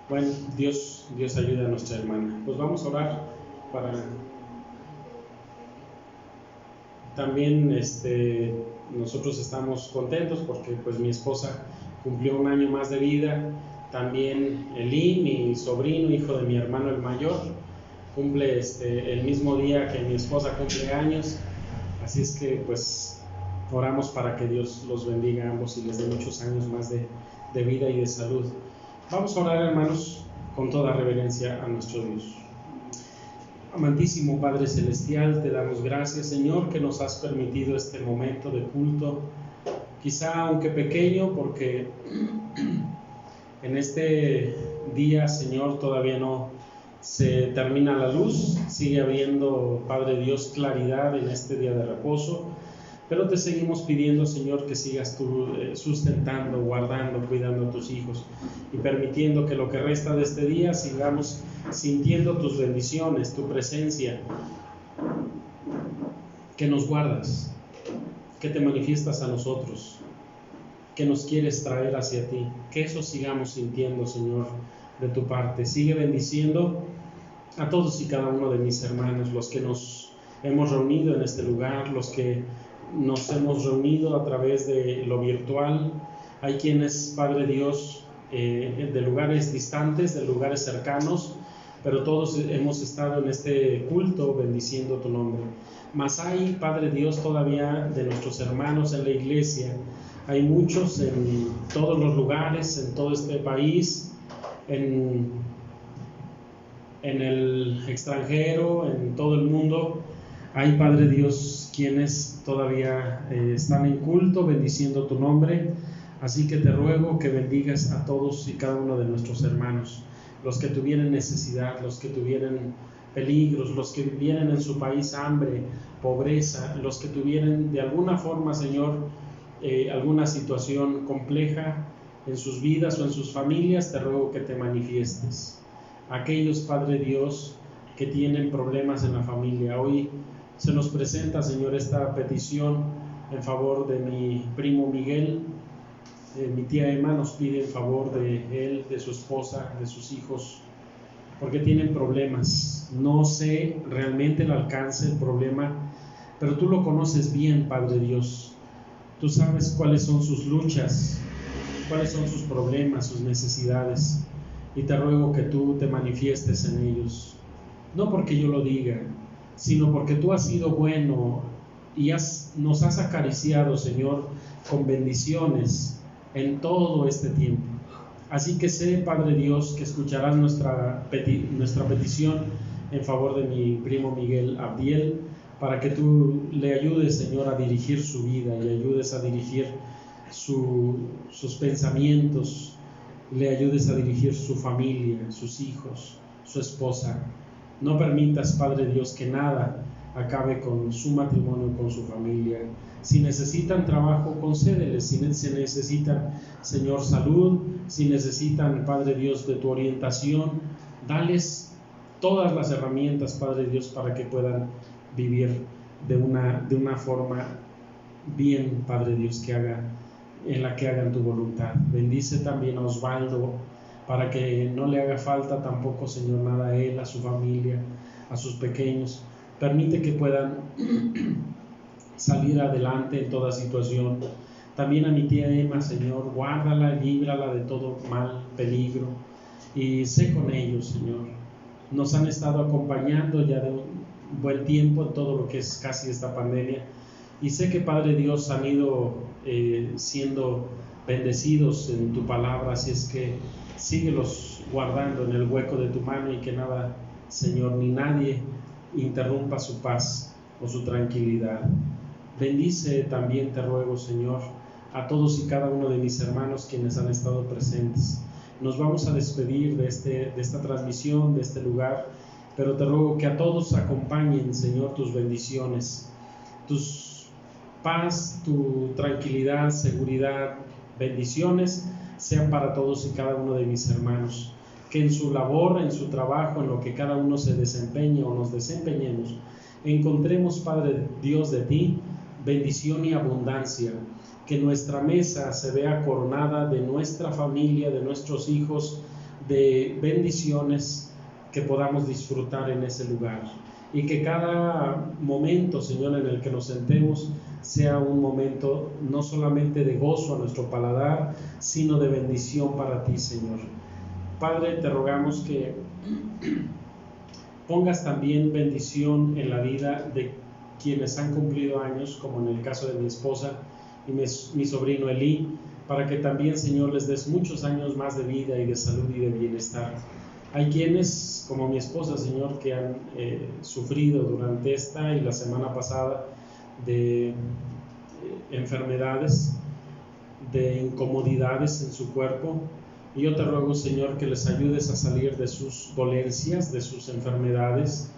Bueno, Dios ayude a nuestra hermana. Pues vamos a orar para también nosotros estamos contentos porque pues mi esposa cumplió un año más de vida. También Eli, mi sobrino, hijo de mi hermano el mayor, cumple el mismo día que mi esposa cumple años. Así es que pues oramos para que Dios los bendiga a ambos y les dé muchos años más de vida y de salud. Vamos a orar, hermanos, con toda reverencia a nuestro Dios. Amantísimo Padre Celestial, te damos gracias, Señor, que nos has permitido este momento de culto, quizá aunque pequeño, porque en este día, Señor, todavía no se termina la luz, sigue habiendo, Padre Dios, claridad en este día de reposo, pero te seguimos pidiendo, Señor, que sigas tú sustentando, guardando, cuidando a tus hijos y permitiendo que lo que resta de este día sigamos sintiendo tus bendiciones, tu presencia, que nos guardas, que te manifiestas a nosotros, que nos quieres traer hacia ti, que eso sigamos sintiendo, Señor, de tu parte. Sigue bendiciendo a todos y cada uno de mis hermanos, los que nos hemos reunido en este lugar, los que nos hemos reunido a través de lo virtual. Hay quienes, Padre Dios, de lugares distantes, de lugares cercanos, pero todos hemos estado en este culto bendiciendo tu nombre. Mas hay, Padre Dios, todavía de nuestros hermanos en la iglesia, hay muchos en todos los lugares, en todo este país, en el extranjero, en todo el mundo. Hay, Padre Dios, quienes todavía están en culto bendiciendo tu nombre. Así que te ruego que bendigas a todos y cada uno de nuestros hermanos, los que tuvieran necesidad, los que tuvieran peligros, los que vivieran en su país hambre, pobreza, los que tuvieran de alguna forma, Señor, alguna situación compleja en sus vidas o en sus familias. Te ruego que te manifiestes. Aquellos, Padre Dios, que tienen problemas en la familia, hoy se nos presenta, Señor, esta petición en favor de mi primo Miguel. Mi tía Emma nos pide en favor de él, de su esposa, de sus hijos, porque tienen problemas. No sé realmente el alcance del problema, pero tú lo conoces bien, Padre Dios. Tú sabes cuáles son sus luchas, cuáles son sus problemas, sus necesidades, y te ruego que tú te manifiestes en ellos, no porque yo lo diga, sino porque tú has sido bueno y nos has acariciado, Señor, con bendiciones en todo este tiempo. Así que sé, Padre Dios, que escucharás nuestra petición en favor de mi primo Miguel Abdiel, para que tú le ayudes, Señor, a dirigir su vida y ayudes a dirigir sus pensamientos, le ayudes a dirigir su familia, sus hijos, su esposa. No permitas, Padre Dios, que nada acabe con su matrimonio, con su familia. Si necesitan trabajo, concédeles. Si necesitan, Señor, salud, si necesitan, Padre Dios, de tu orientación, dales todas las herramientas, Padre Dios, para que puedan vivir de una forma bien, Padre Dios, en la que hagan tu voluntad. Bendice también a Osvaldo, para que no le haga falta tampoco, Señor, nada a él, a su familia, a sus pequeños. Permite que puedan salir adelante en toda situación. También a mi tía Emma, Señor, guárdala, líbrala de todo mal, peligro, y sé con ellos, Señor. Nos han estado acompañando ya de un buen tiempo en todo lo que es casi esta pandemia, y sé que, Padre Dios, han ido siendo bendecidos en tu palabra, así es que síguelos guardando en el hueco de tu mano, y que nada, Señor, ni nadie interrumpa su paz o su tranquilidad. Bendice también, te ruego, Señor, a todos y cada uno de mis hermanos quienes han estado presentes. Nos vamos a despedir de esta transmisión, de este lugar, pero te ruego que a todos acompañen, Señor, tus bendiciones, tus paz, tu tranquilidad, seguridad, bendiciones sean para todos y cada uno de mis hermanos. Que en su labor, en su trabajo, en lo que cada uno se desempeñe o nos desempeñemos, encontremos, Padre Dios, de ti bendición y abundancia. Que nuestra mesa se vea coronada de nuestra familia, de nuestros hijos, de bendiciones que podamos disfrutar en ese lugar. Y que cada momento, Señor, en el que nos sentemos sea un momento no solamente de gozo a nuestro paladar, sino de bendición para ti, Señor. Padre, te rogamos que pongas también bendición en la vida de quienes han cumplido años, como en el caso de mi esposa y mi sobrino Elí, para que también, Señor, les des muchos años más de vida y de salud y de bienestar. Hay quienes, como mi esposa, Señor, que han sufrido durante esta y la semana pasada de enfermedades, de incomodidades en su cuerpo, y yo te ruego, Señor, que les ayudes a salir de sus dolencias, de sus enfermedades,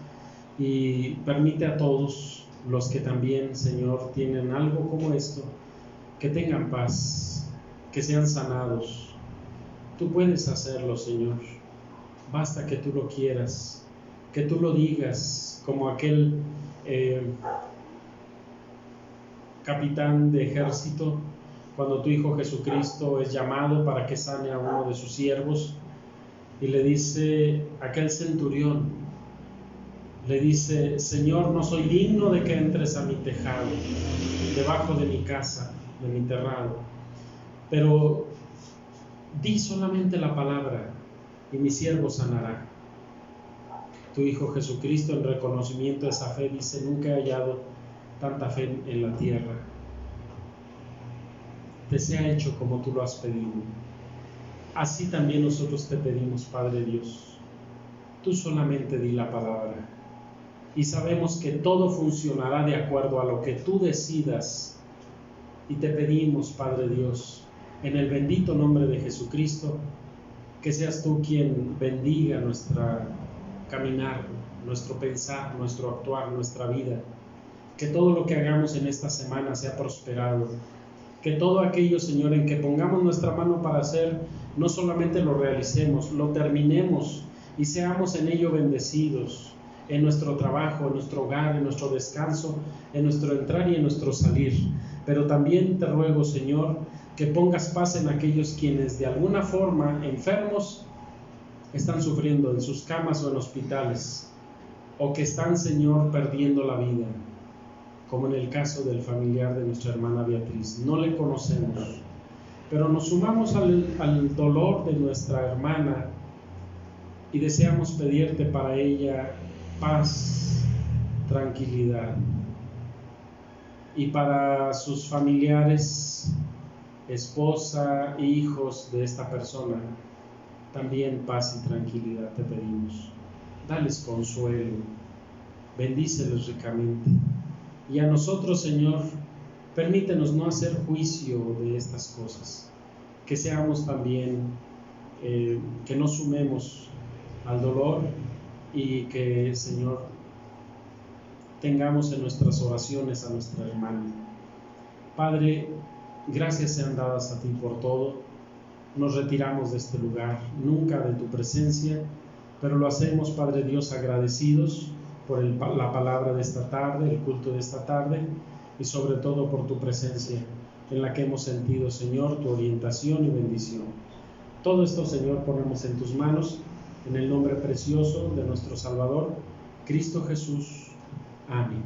y permite a todos los que también, Señor, tienen algo como esto, que tengan paz, que sean sanados. Tú puedes hacerlo, Señor. Basta que tú lo quieras, que tú lo digas, como aquel capitán de ejército, cuando tu Hijo Jesucristo es llamado para que sane a uno de sus siervos, y le dice aquel centurión, le dice: Señor, no soy digno de que entres a mi tejado, debajo de mi casa, de mi terrado, pero di solamente la palabra y mi siervo sanará. Tu Hijo Jesucristo, en reconocimiento de esa fe, dice: nunca he hallado tanta fe en la tierra. Te sea hecho como tú lo has pedido. Así también nosotros te pedimos, Padre Dios. Tú solamente di la palabra, y sabemos que todo funcionará de acuerdo a lo que tú decidas. Y te pedimos, Padre Dios, en el bendito nombre de Jesucristo, que seas tú quien bendiga nuestra caminar, nuestro pensar, nuestro actuar, nuestra vida. Que todo lo que hagamos en esta semana sea prosperado. Que todo aquello, Señor, en que pongamos nuestra mano para hacer, no solamente lo realicemos, lo terminemos y seamos en ello bendecidos, en nuestro trabajo, en nuestro hogar, en nuestro descanso, en nuestro entrar y en nuestro salir. Pero también te ruego, Señor, que pongas paz en aquellos quienes de alguna forma, enfermos, están sufriendo en sus camas o en hospitales, o que están, Señor, perdiendo la vida, como en el caso del familiar de nuestra hermana Beatriz. No le conocemos, pero nos sumamos al dolor de nuestra hermana y deseamos pedirte para ella paz, tranquilidad, y para sus familiares, esposa, hijos de esta persona, también paz y tranquilidad te pedimos. Dales consuelo, bendícelos ricamente. Y a nosotros, Señor, permítenos no hacer juicio de estas cosas, que seamos también, que no sumemos al dolor, y que, Señor, tengamos en nuestras oraciones a nuestra hermana. Padre, gracias sean dadas a ti por todo. Nos retiramos de este lugar, nunca de tu presencia, pero lo hacemos, Padre Dios, agradecidos por la palabra de esta tarde, el culto de esta tarde, y sobre todo por tu presencia, en la que hemos sentido, Señor, tu orientación y bendición. Todo esto, Señor, ponemos en tus manos, en el nombre precioso de nuestro Salvador, Cristo Jesús. Amén.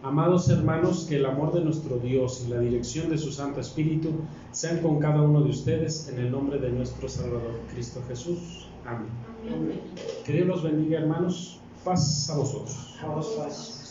Amados hermanos, que el amor de nuestro Dios y la dirección de su Santo Espíritu sean con cada uno de ustedes, en el nombre de nuestro Salvador, Cristo Jesús. Amén. Que Dios los bendiga, hermanos. Paz a vosotros. Paz.